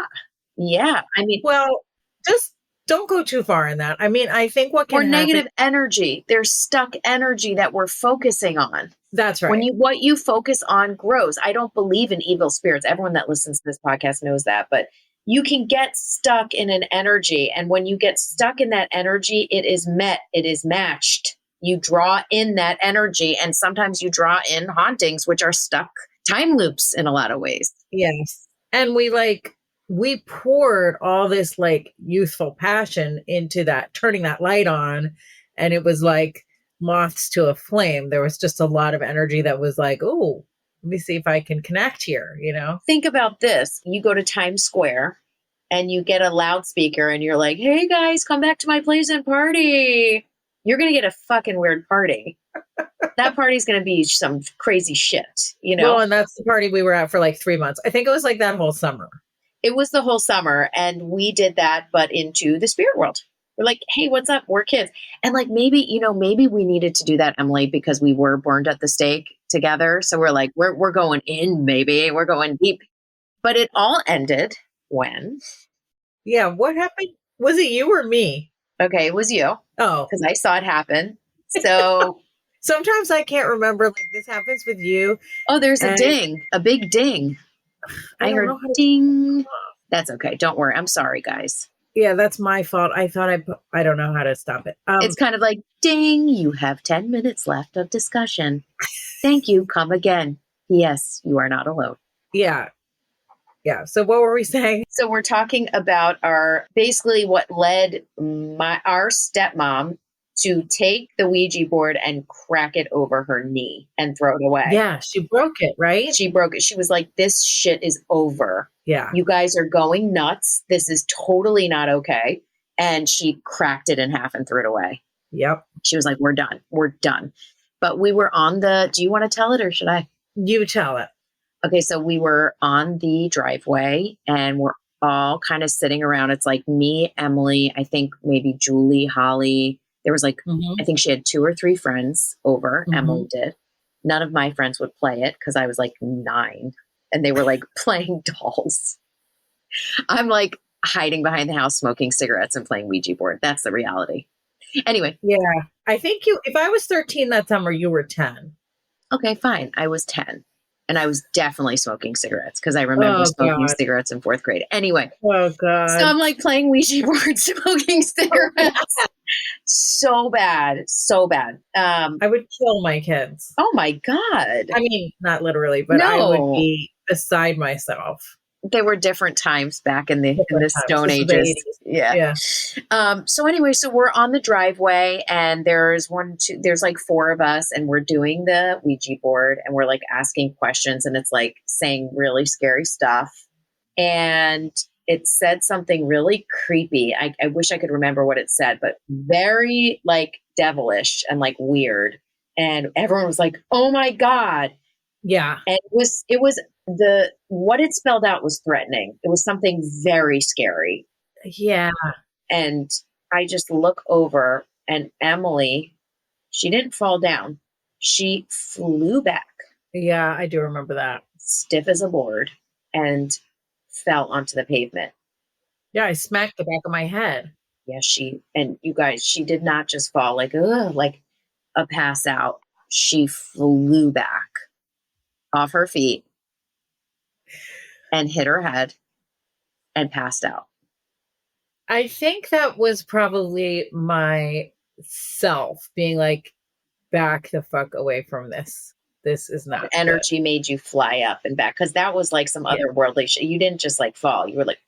Yeah. I mean, Well, just don't go too far in that. I mean, I think what or can happen. negative energy. There's stuck energy that we're focusing on. That's When right. what you focus on grows. I don't believe in evil spirits. Everyone that listens to this podcast knows that, but you can get stuck in an energy. And when you get stuck in that energy, it is met, it is matched. You draw in that energy. And sometimes you draw in hauntings, which are stuck time loops in a lot of ways. Yes. And we poured all this like youthful passion into that, turning that light on. And it was like moths to a flame. There was just a lot of energy that was like, oh, let me see if I can connect here, you know? Think about this. You go to Times Square and you get a loudspeaker and you're like, hey guys, come back to my place and party. You're going to get a fucking weird party. That party's going to be some crazy shit, you know? Well, and that's the party we were at for like 3 months. I think it was like that whole summer. It was the whole summer and we did that, but into the spirit world. We're like, hey, what's up? We're kids. And like, maybe, maybe we needed to do that, Emelie, because we were burned at the stake together. So we're like, we're going in, baby. We're going deep. But it all ended when? Yeah. What happened? Was it you or me? Okay, it was you Oh, because I saw it happen. So, sometimes I can't remember. Like this happens with you. oh, there's a And ding, a big ding. I I don't heard know how to. ding. That's okay. Don't worry. I'm sorry, guys. Yeah, that's my fault. I thought I don't know how to stop it. It's kind of like ding. You have 10 minutes left of discussion. Thank you. Come again. Yes, you are not alone. Yeah. Yeah. So what were we saying? So we're talking about basically what led our stepmom to take the Ouija board and crack it over her knee and throw it away. Yeah, she broke it, right? She broke it. She was like, this shit is over. Yeah. You guys are going nuts. This is totally not okay. And she cracked it in half and threw it away. Yep. She was like, we're done. We're done. But we were do you want to tell it or should I? You tell it. Okay, so we were on the driveway and we're all kind of sitting around. It's like me, Emelie, I think maybe Julie, Holly. There was I think she had 2 or 3 friends over. Emelie did. None of my friends would play it because I was like 9 and they were like playing dolls. I'm like hiding behind the house, smoking cigarettes and playing Ouija board. That's the reality. Anyway. Yeah. I think if I was 13 that summer, you were 10. Okay, fine. I was 10. And I was definitely smoking cigarettes because I remember smoking cigarettes in 4th grade. Anyway. Oh, God. So I'm like playing Ouija board, smoking cigarettes. So bad. So bad. I would kill my kids. Oh, my God. I mean, not literally, but I would be beside myself. There were different times back in the Stone Ages. Yeah. So anyway, so we're on the driveway and there's like 4 of us and we're doing the Ouija board and we're like asking questions and it's like saying really scary stuff. And it said something really creepy. I wish I could remember what it said, but very like devilish and like weird. And everyone was like, oh my God. Yeah. And it was what it spelled out was threatening. It was something very scary. Yeah. And I just look over and Emelie, she didn't fall down. She flew back. Yeah, I do remember that. Stiff as a board and fell onto the pavement. Yeah, I smacked the back of my head. Yeah, and you guys, she did not just fall like a pass out. She flew back off her feet and hit her head and passed out. I think that was probably myself being like, back the fuck away from this. This is not the energy good. Made you fly up and back because that was like some otherworldly shit. You didn't just like fall. You were like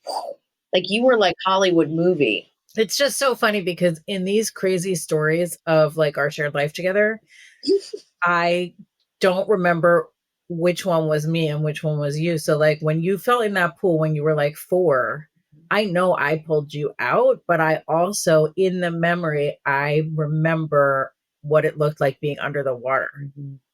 you were like Hollywood movie. It's just so funny because in these crazy stories of like our shared life together, I don't remember which one was me and which one was you. So like when you fell in that pool when you were like 4, I know I pulled you out, but I also in the memory, I remember what it looked like being under the water.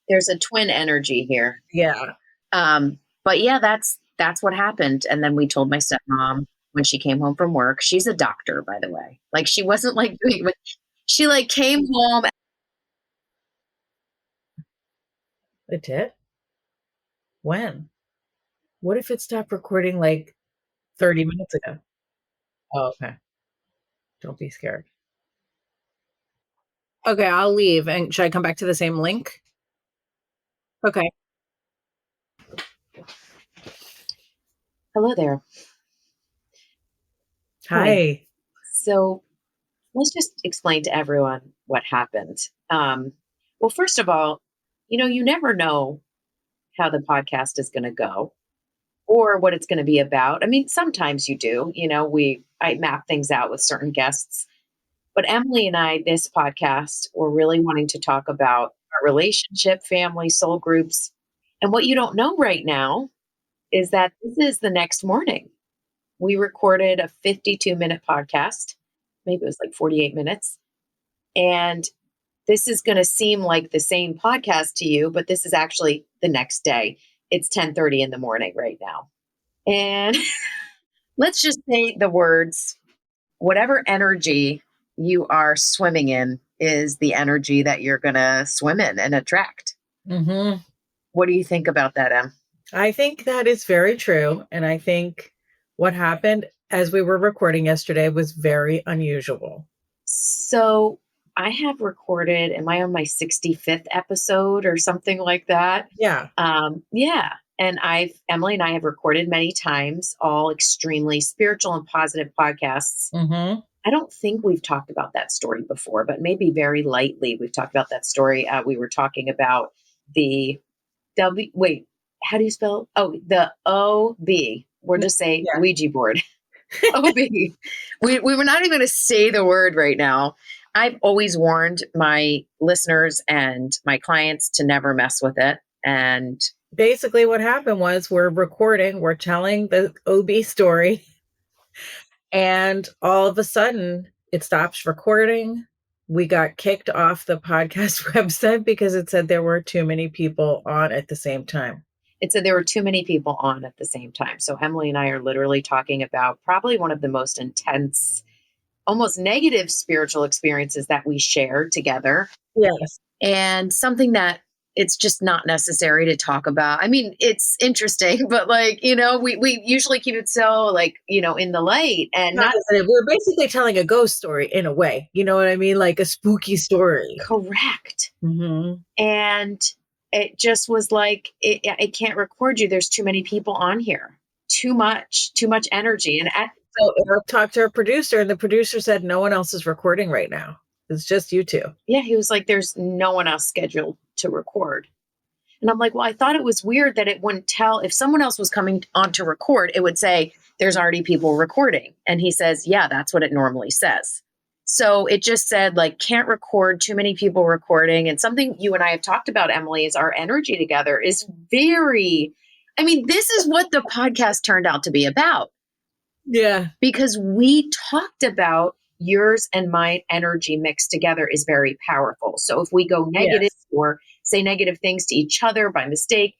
There's a twin energy here. Yeah. But yeah, that's what happened. And then we told my stepmom when she came home from work. She's a doctor, by the way. Like she wasn't like doing it. She like came home. It did? When? What if it stopped recording like 30 minutes ago. Oh, okay. Don't be scared. Okay, I'll leave. And should I come back to the same link? Okay. Hello there. Hi. Hi. So let's just explain to everyone what happened. Well, first of all, you never know how the podcast is going to go or what it's going to be about. I mean, sometimes you do. I map things out with certain guests, but Emily and I, this podcast, we're really wanting to talk about our relationship, family, soul groups, and what you don't know right now is that this is the next morning. We recorded a 52-minute podcast. Maybe it was like 48 minutes. And this is going to seem like the same podcast to you, but this is actually the next day. It's 10:30 in the morning right now. And let's just say the words, whatever energy you are swimming in is the energy that you're going to swim in and attract. Mm-hmm. What do you think about that, Em? I think that is very true. And I think what happened as we were recording yesterday was very unusual. So I have recorded, am I on my 65th episode or something like that? Yeah. Yeah. And Emily and I have recorded many times, all extremely spiritual and positive podcasts. Mm-hmm. I don't think we've talked about that story before, but maybe very lightly we've talked about that story. We were talking about the how do you spell? Oh, the OB. We'll just say Yeah. Ouija board. OB. We were not even going to say the word right now. I've always warned my listeners and my clients to never mess with it. And basically what happened was we're recording, we're telling the OB story, and all of a sudden it stops recording. We got kicked off the podcast website because it said there were too many people on at the same time. it said there were too many people on at the same time. So Emily and I are literally talking about probably one of the most intense, almost negative spiritual experiences that we shared together. Yes. And something that it's just not necessary to talk about. I mean, it's interesting, but we usually keep it so in the light and not we're basically telling a ghost story in a way. You know what I mean? Like a spooky story. correct. Mm-hmm. And it just was like, it can't record you. There's too many people on here, too much energy. And so Eric talked to our producer, and the producer said no one else is recording right now. It's just you two. Yeah, he was like, there's no one else scheduled to record. And I'm like, well, I thought it was weird that it wouldn't tell if someone else was coming on to record, it would say there's already people recording. And he says, yeah, that's what it normally says. So it just said can't record, too many people recording. And something you and I have talked about, Emily, is our energy together is this is what the podcast turned out to be about. Yeah. Because we talked about yours and my energy mixed together is very powerful. So if we go negative or say negative things to each other by mistake,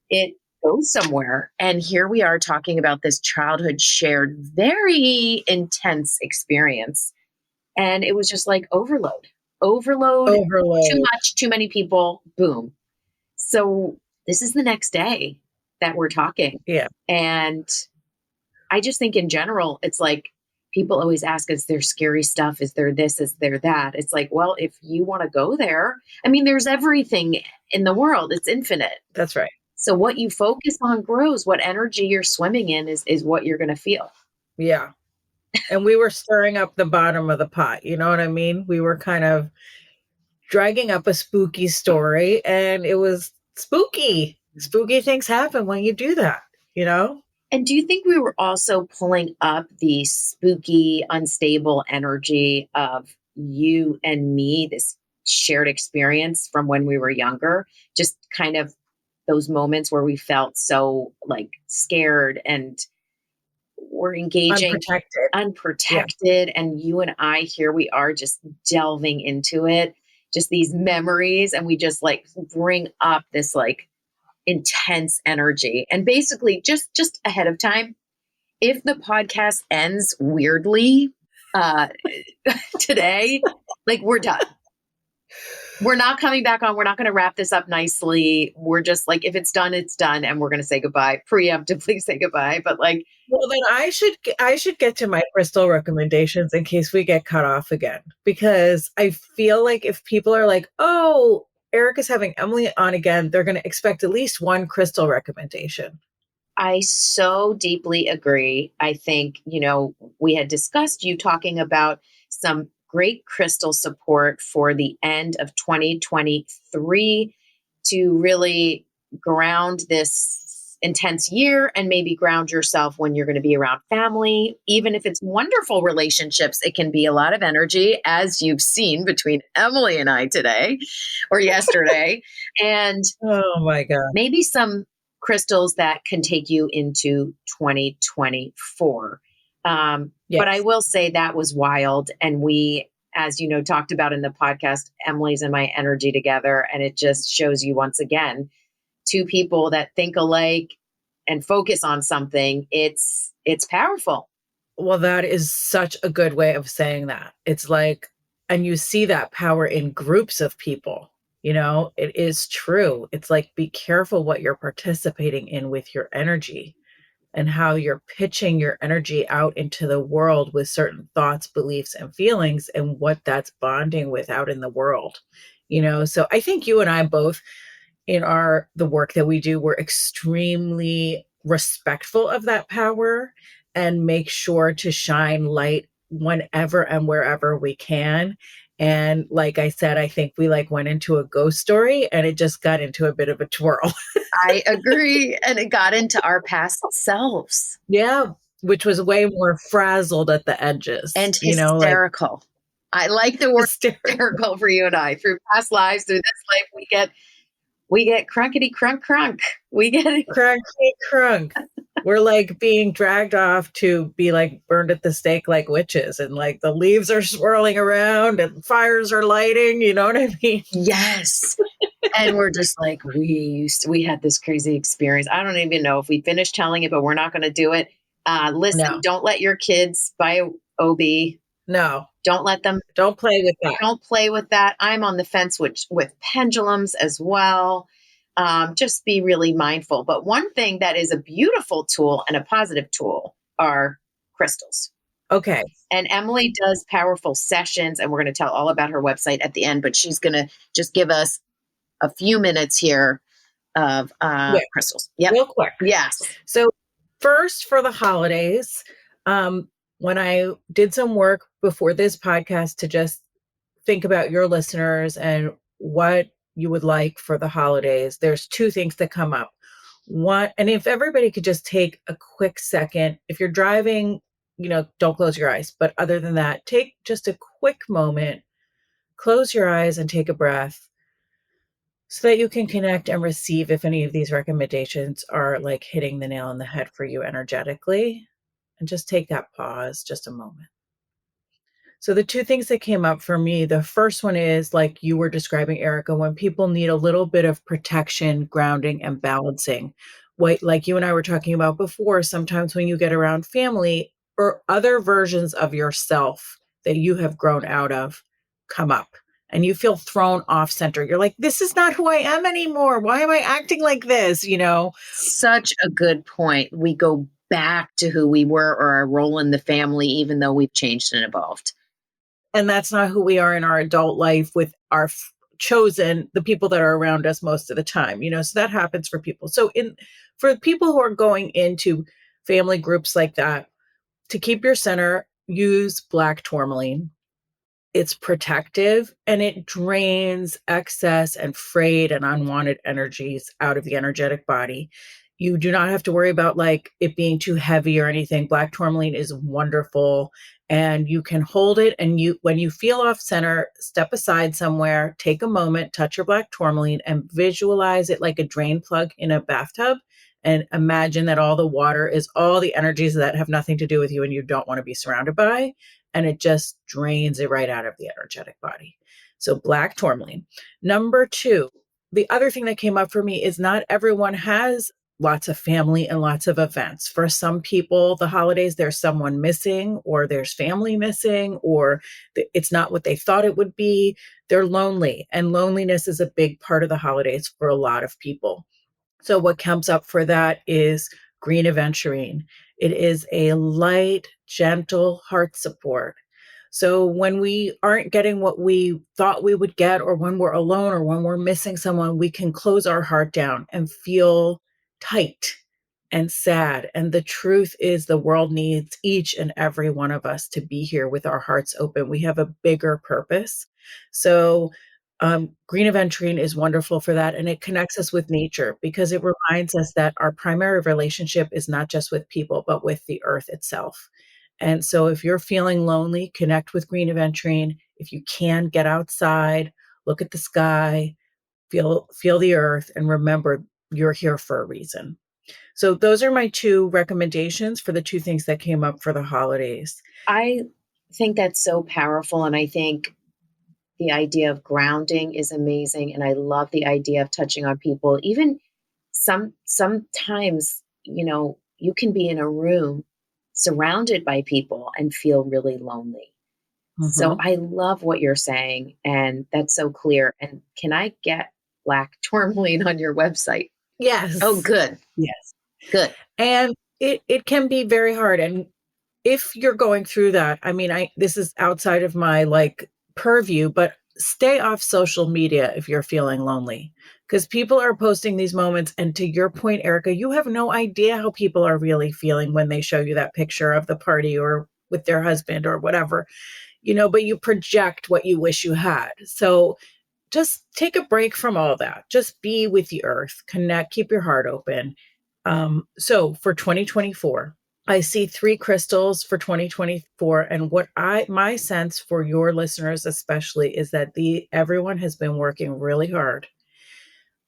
it goes somewhere. And here we are talking about this childhood shared, very intense experience. And it was just like overload, too much, too many people, boom. So this is the next day that we're talking. Yeah. And I just think in general, it's like people always ask, is there scary stuff? Is there this? Is there that? It's like, well, if you want to go there, there's everything in the world. It's infinite. That's right. So what you focus on grows. What energy you're swimming in is what you're going to feel. Yeah. And we were stirring up the bottom of the pot. You know what I mean? We were kind of dragging up a spooky story, and it was spooky. Spooky things happen when you do that, you know? And do you think we were also pulling up the spooky, unstable energy of you and me, this shared experience from when we were younger? Just kind of those moments where we felt so scared and we're engaging, unprotected. Yeah. And you and I, here we are just delving into it, just these memories. And we just bring up this intense energy. And basically just ahead of time, if the podcast ends weirdly today, we're done. We're not coming back on. We're not going to wrap this up nicely. We're just like, if it's done, it's done. And we're going to say goodbye, preemptively say goodbye. But like, well, then I should get to my crystal recommendations in case we get cut off again, because I feel like if people are like, oh, Erica's having Emelie on again, they're going to expect at least one crystal recommendation. I so deeply agree. I think, we had discussed you talking about some great crystal support for the end of 2023 to really ground this intense year and maybe ground yourself when you're going to be around family. Even if it's wonderful relationships, it can be a lot of energy, as you've seen between Emelie and I today or yesterday. And Oh my God. maybe some crystals that can take you into 2024. But I Yes. will say that was wild. And we, as you know, talked about in the podcast, Emelie's and my energy together. And it just shows you once again, two people that think alike and focus on something. It's powerful. Well, that is such a good way of saying that. It's like, and you see that power in groups of people. It is true. It's like, be careful what you're participating in with your energy and how you're pitching your energy out into the world with certain thoughts, beliefs, and feelings, and what that's bonding with out in the world. So I think you and I both, in the work that we do, we're extremely respectful of that power and make sure to shine light whenever and wherever we can. And like I said, I think we went into a ghost story and it just got into a bit of a twirl. I agree. And it got into our past selves. Yeah, which was way more frazzled at the edges. And hysterical. I like the word hysterical for you and I. Through past lives, through this life, we get crunkety crunk crunk. We get it. Crunkety crunk. We're being dragged off to be burned at the stake like witches, and the leaves are swirling around and fires are lighting. You know what I mean? Yes. And we're just we had this crazy experience. I don't even know if we finished telling it, but we're not going to do it. Listen, No. Don't let your kids buy OB. No. Don't let them. Don't play with that. Don't play with that. I'm on the fence with pendulums as well. Just be really mindful. But one thing that is a beautiful tool and a positive tool are crystals. Okay. And Emelie does powerful sessions, and we're going to tell all about her website at the end, but she's going to just give us a few minutes here of crystals. Yep. Real quick. Yes. So first, for the holidays, when I did some work before this podcast to just think about your listeners and what you would like for the holidays, there's two things that come up. One, and if everybody could just take a quick second, if you're driving, don't close your eyes. But other than that, take just a quick moment, close your eyes and take a breath so that you can connect and receive if any of these recommendations are hitting the nail on the head for you energetically. And just take that pause, just a moment. So the two things that came up for me, the first one is like you were describing, Erica, when people need a little bit of protection, grounding, and balancing. Like you and I were talking about before, sometimes when you get around family or other versions of yourself that you have grown out of come up and you feel thrown off center. You're like, this is not who I am anymore. Why am I acting like this? Such a good point. We go back to who we were or our role in the family, even though we've changed and evolved. And that's not who we are in our adult life with our chosen, the people that are around us most of the time, so that happens for people. So for people who are going into family groups like that, to keep your center, use black tourmaline. It's protective and it drains excess and frayed and unwanted energies out of the energetic body. You do not have to worry about it being too heavy or anything. Black tourmaline is wonderful and you can hold it. And when you feel off center, step aside somewhere, take a moment, touch your black tourmaline and visualize it like a drain plug in a bathtub. And imagine that all the water is all the energies that have nothing to do with you and you don't want to be surrounded by. And it just drains it right out of the energetic body. So black tourmaline. Number two, the other thing that came up for me is not everyone has lots of family and lots of events. For some people, the holidays, there's someone missing, or there's family missing, or it's not what they thought it would be. They're lonely, and loneliness is a big part of the holidays for a lot of people. So what comes up for that is green aventurine. It is a light, gentle heart support. So when we aren't getting what we thought we would get, or when we're alone, or when we're missing someone, we can close our heart down and feel tight and sad. And the truth is, the world needs each and every one of us to be here with our hearts open. We have a bigger purpose. So green aventurine is wonderful for that. And it connects us with nature, because it reminds us that our primary relationship is not just with people, but with the earth itself. And so if you're feeling lonely, connect with green aventurine. If you can, get outside, look at the sky, feel the earth, and remember you're here for a reason. So those are my two recommendations for the two things that came up for the holidays. I think that's so powerful. And I think the idea of grounding is amazing. And I love the idea of touching on people. Even sometimes, you can be in a room surrounded by people and feel really lonely. So Mhm. I love what you're saying. And that's so clear. And can I get black tourmaline on your website? Oh, Yes. good. Yes. Good. And it can be very hard. And if you're going through that, I mean, this is outside of my purview, but stay off social media if you're feeling lonely, because people are posting these moments. And to your point, Erica, you have no idea how people are really feeling when they show you that picture of the party or with their husband or whatever, but you project what you wish you had. So just take a break from all that. Just be with the earth, connect, keep your heart open. So for 2024, I see three crystals for 2024. And my sense for your listeners, especially, is that everyone has been working really hard,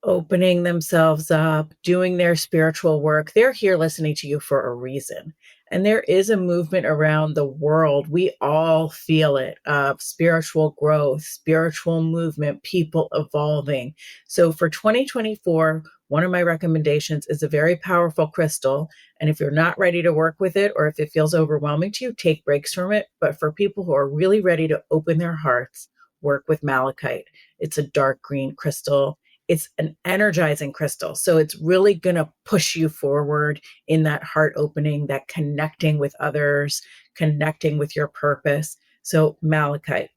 opening themselves up, doing their spiritual work. They're here listening to you for a reason. And there is a movement around the world. We all feel it, of spiritual growth, spiritual movement, people evolving. So for 2024, one of my recommendations is a very powerful crystal. And if you're not ready to work with it, or if it feels overwhelming to you, take breaks from it. But for people who are really ready to open their hearts, work with malachite. It's a dark green crystal. It's an energizing crystal. So it's really going to push you forward in that heart opening, that connecting with others, connecting with your purpose. So malachite.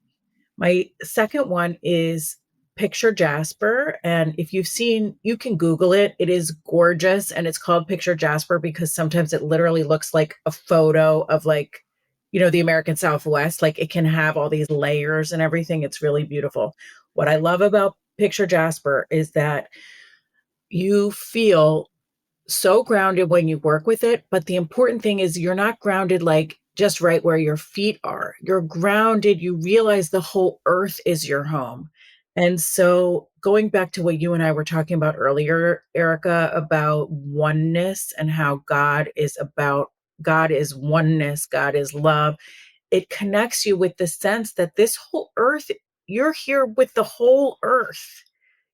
My second one is picture jasper. And if you've seen, you can Google it. It is gorgeous. And it's called picture jasper because sometimes it literally looks like a photo of the American Southwest. Like, it can have all these layers and everything. It's really beautiful. What I love about picture jasper is that you feel so grounded when you work with it. But the important thing is, you're not grounded just right where your feet are. You're grounded. You realize the whole earth is your home. And so, going back to what you and I were talking about earlier, Erica, about oneness and how God is oneness, God is love. It connects you with the sense that this whole earth, you're here with the whole earth.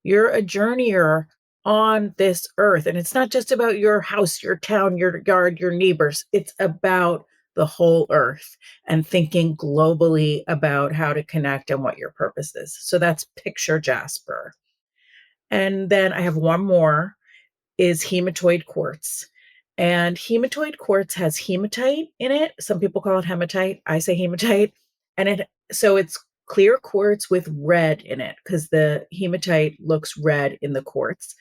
You're a journeyer on this earth. And it's not just about your house, your town, your yard, your neighbors. It's about the whole earth, and thinking globally about how to connect and what your purpose is. So that's picture jasper. And then I have one more, is hematoid quartz. And hematoid quartz has hematite in it. Some people call it hematite. I say hematite. And it's clear quartz with red in it, because the hematite looks red in the quartz.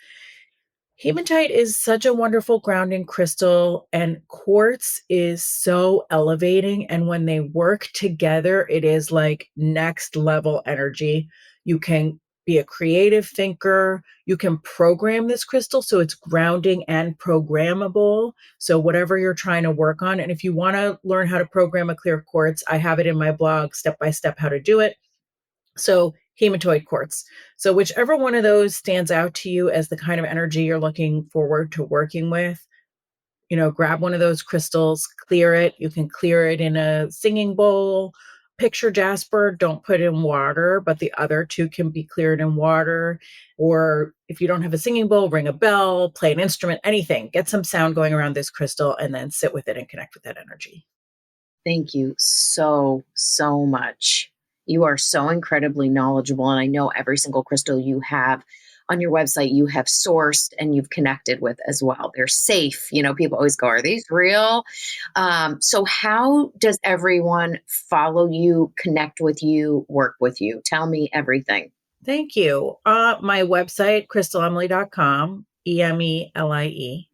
Hematite is such a wonderful grounding crystal, and quartz is so elevating. And when they work together, it is like next level energy. You can be a creative thinker. You can program this crystal, so it's grounding and programmable. So whatever you're trying to work on. And if you want to learn how to program a clear quartz, I have it in my blog, step by step, how to do it. So hematoid quartz. So whichever one of those stands out to you as the kind of energy you're looking forward to working with, grab one of those crystals, clear it. You can clear it in a singing bowl, picture jasper, don't put in water, but the other two can be cleared in water. Or if you don't have a singing bowl, ring a bell, play an instrument, anything. Get some sound going around this crystal and then sit with it and connect with that energy. Thank you so, so much. You are so incredibly knowledgeable. And I know every single crystal you have on your website, you have sourced and you've connected with as well. They're safe. People always go, are these real? So how does everyone follow you, connect with you, work with you? Tell me everything. Thank you. My website, crystalemelie.com, Emelie.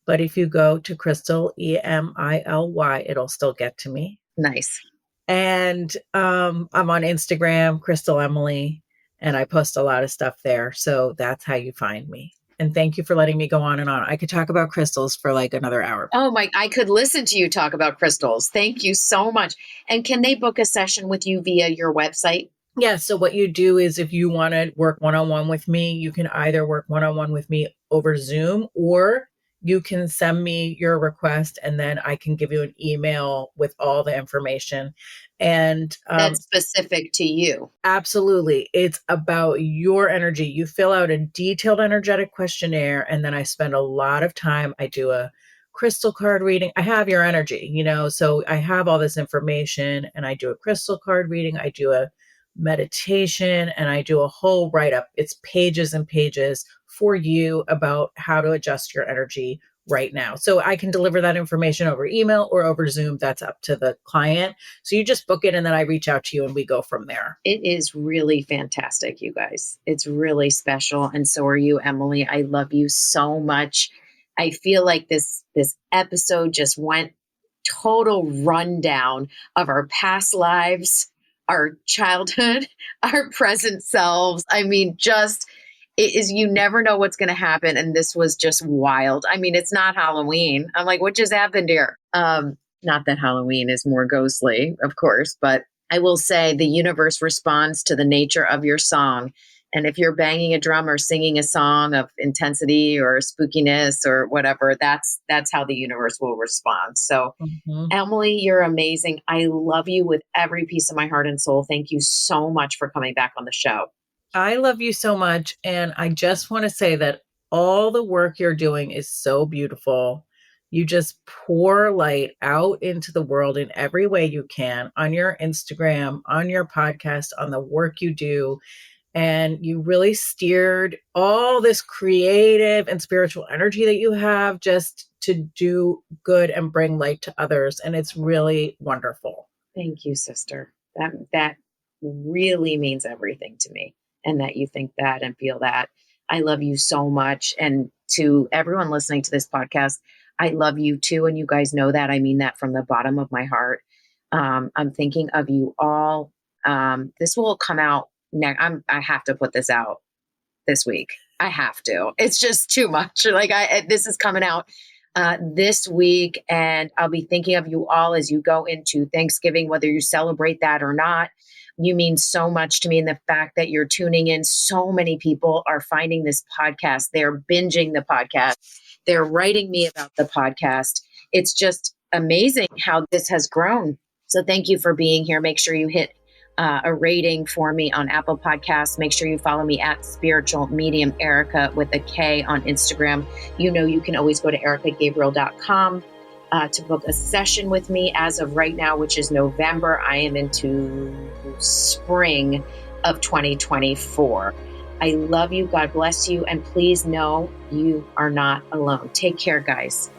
But if you go to Crystal, Emily, it'll still get to me. Nice. And I'm on Instagram, Crystal Emelie, and I post a lot of stuff there. So that's how you find me. And thank you for letting me go on and on. I could talk about crystals for like another hour. Oh my, I could listen to you talk about crystals. Thank you so much. And can they book a session with you via your website? Yeah. So what you do is if you want to work one-on-one with me, you can either work one-on-one with me over Zoom, or you can send me your request and then I can give you an email with all the information. And that's specific to you. Absolutely. It's about your energy. You fill out a detailed energetic questionnaire, and then I spend a lot of time. I do a crystal card reading. I have your energy, so I have all this information, and I do a crystal card reading. I do a meditation, and I do a whole write-up. It's pages and pages for you about how to adjust your energy right now. So I can deliver that information over email or over Zoom. That's up to the client. So you just book it and then I reach out to you and we go from there. It is really fantastic, you guys. It's really special. And so are you, Emelie. I love you so much. I feel like this episode just went total rundown of our past lives, our childhood, our present selves. I mean, it is, you never know what's going to happen. And this was just wild. I mean, it's not Halloween. I'm like, what just happened here? Not that Halloween is more ghostly, of course, but I will say the universe responds to the nature of your song. And if you're banging a drum or singing a song of intensity or spookiness or whatever, that's how the universe will respond. So Emelie, you're amazing. I love you with every piece of my heart and soul. Thank you so much for coming back on the show. I love you so much. And I just want to say that all the work you're doing is so beautiful. You just pour light out into the world in every way you can, on your Instagram, on your podcast, on the work you do. And you really steered all this creative and spiritual energy that you have just to do good and bring light to others. And it's really wonderful. Thank you, sister. That really means everything to me. And that you think that and feel that. I love you so much. And to everyone listening to this podcast, I love you too. And you guys know that. I mean that from the bottom of my heart. I'm thinking of you all. This will come out next. I have to put this out this week. I have to. It's just too much. This is coming out this week. And I'll be thinking of you all as you go into Thanksgiving, whether you celebrate that or not. You mean so much to me, and the fact that you're tuning in. So many people are finding this podcast. They're binging the podcast. They're writing me about the podcast. It's just amazing how this has grown. So thank you for being here. Make sure you hit a rating for me on Apple Podcasts. Make sure you follow me at Spiritual Medium Erica with a K on Instagram. You can always go to ericagabriel.com. To book a session with me as of right now, which is November. I am into spring of 2024. I love you. God bless you. And please know you are not alone. Take care, guys.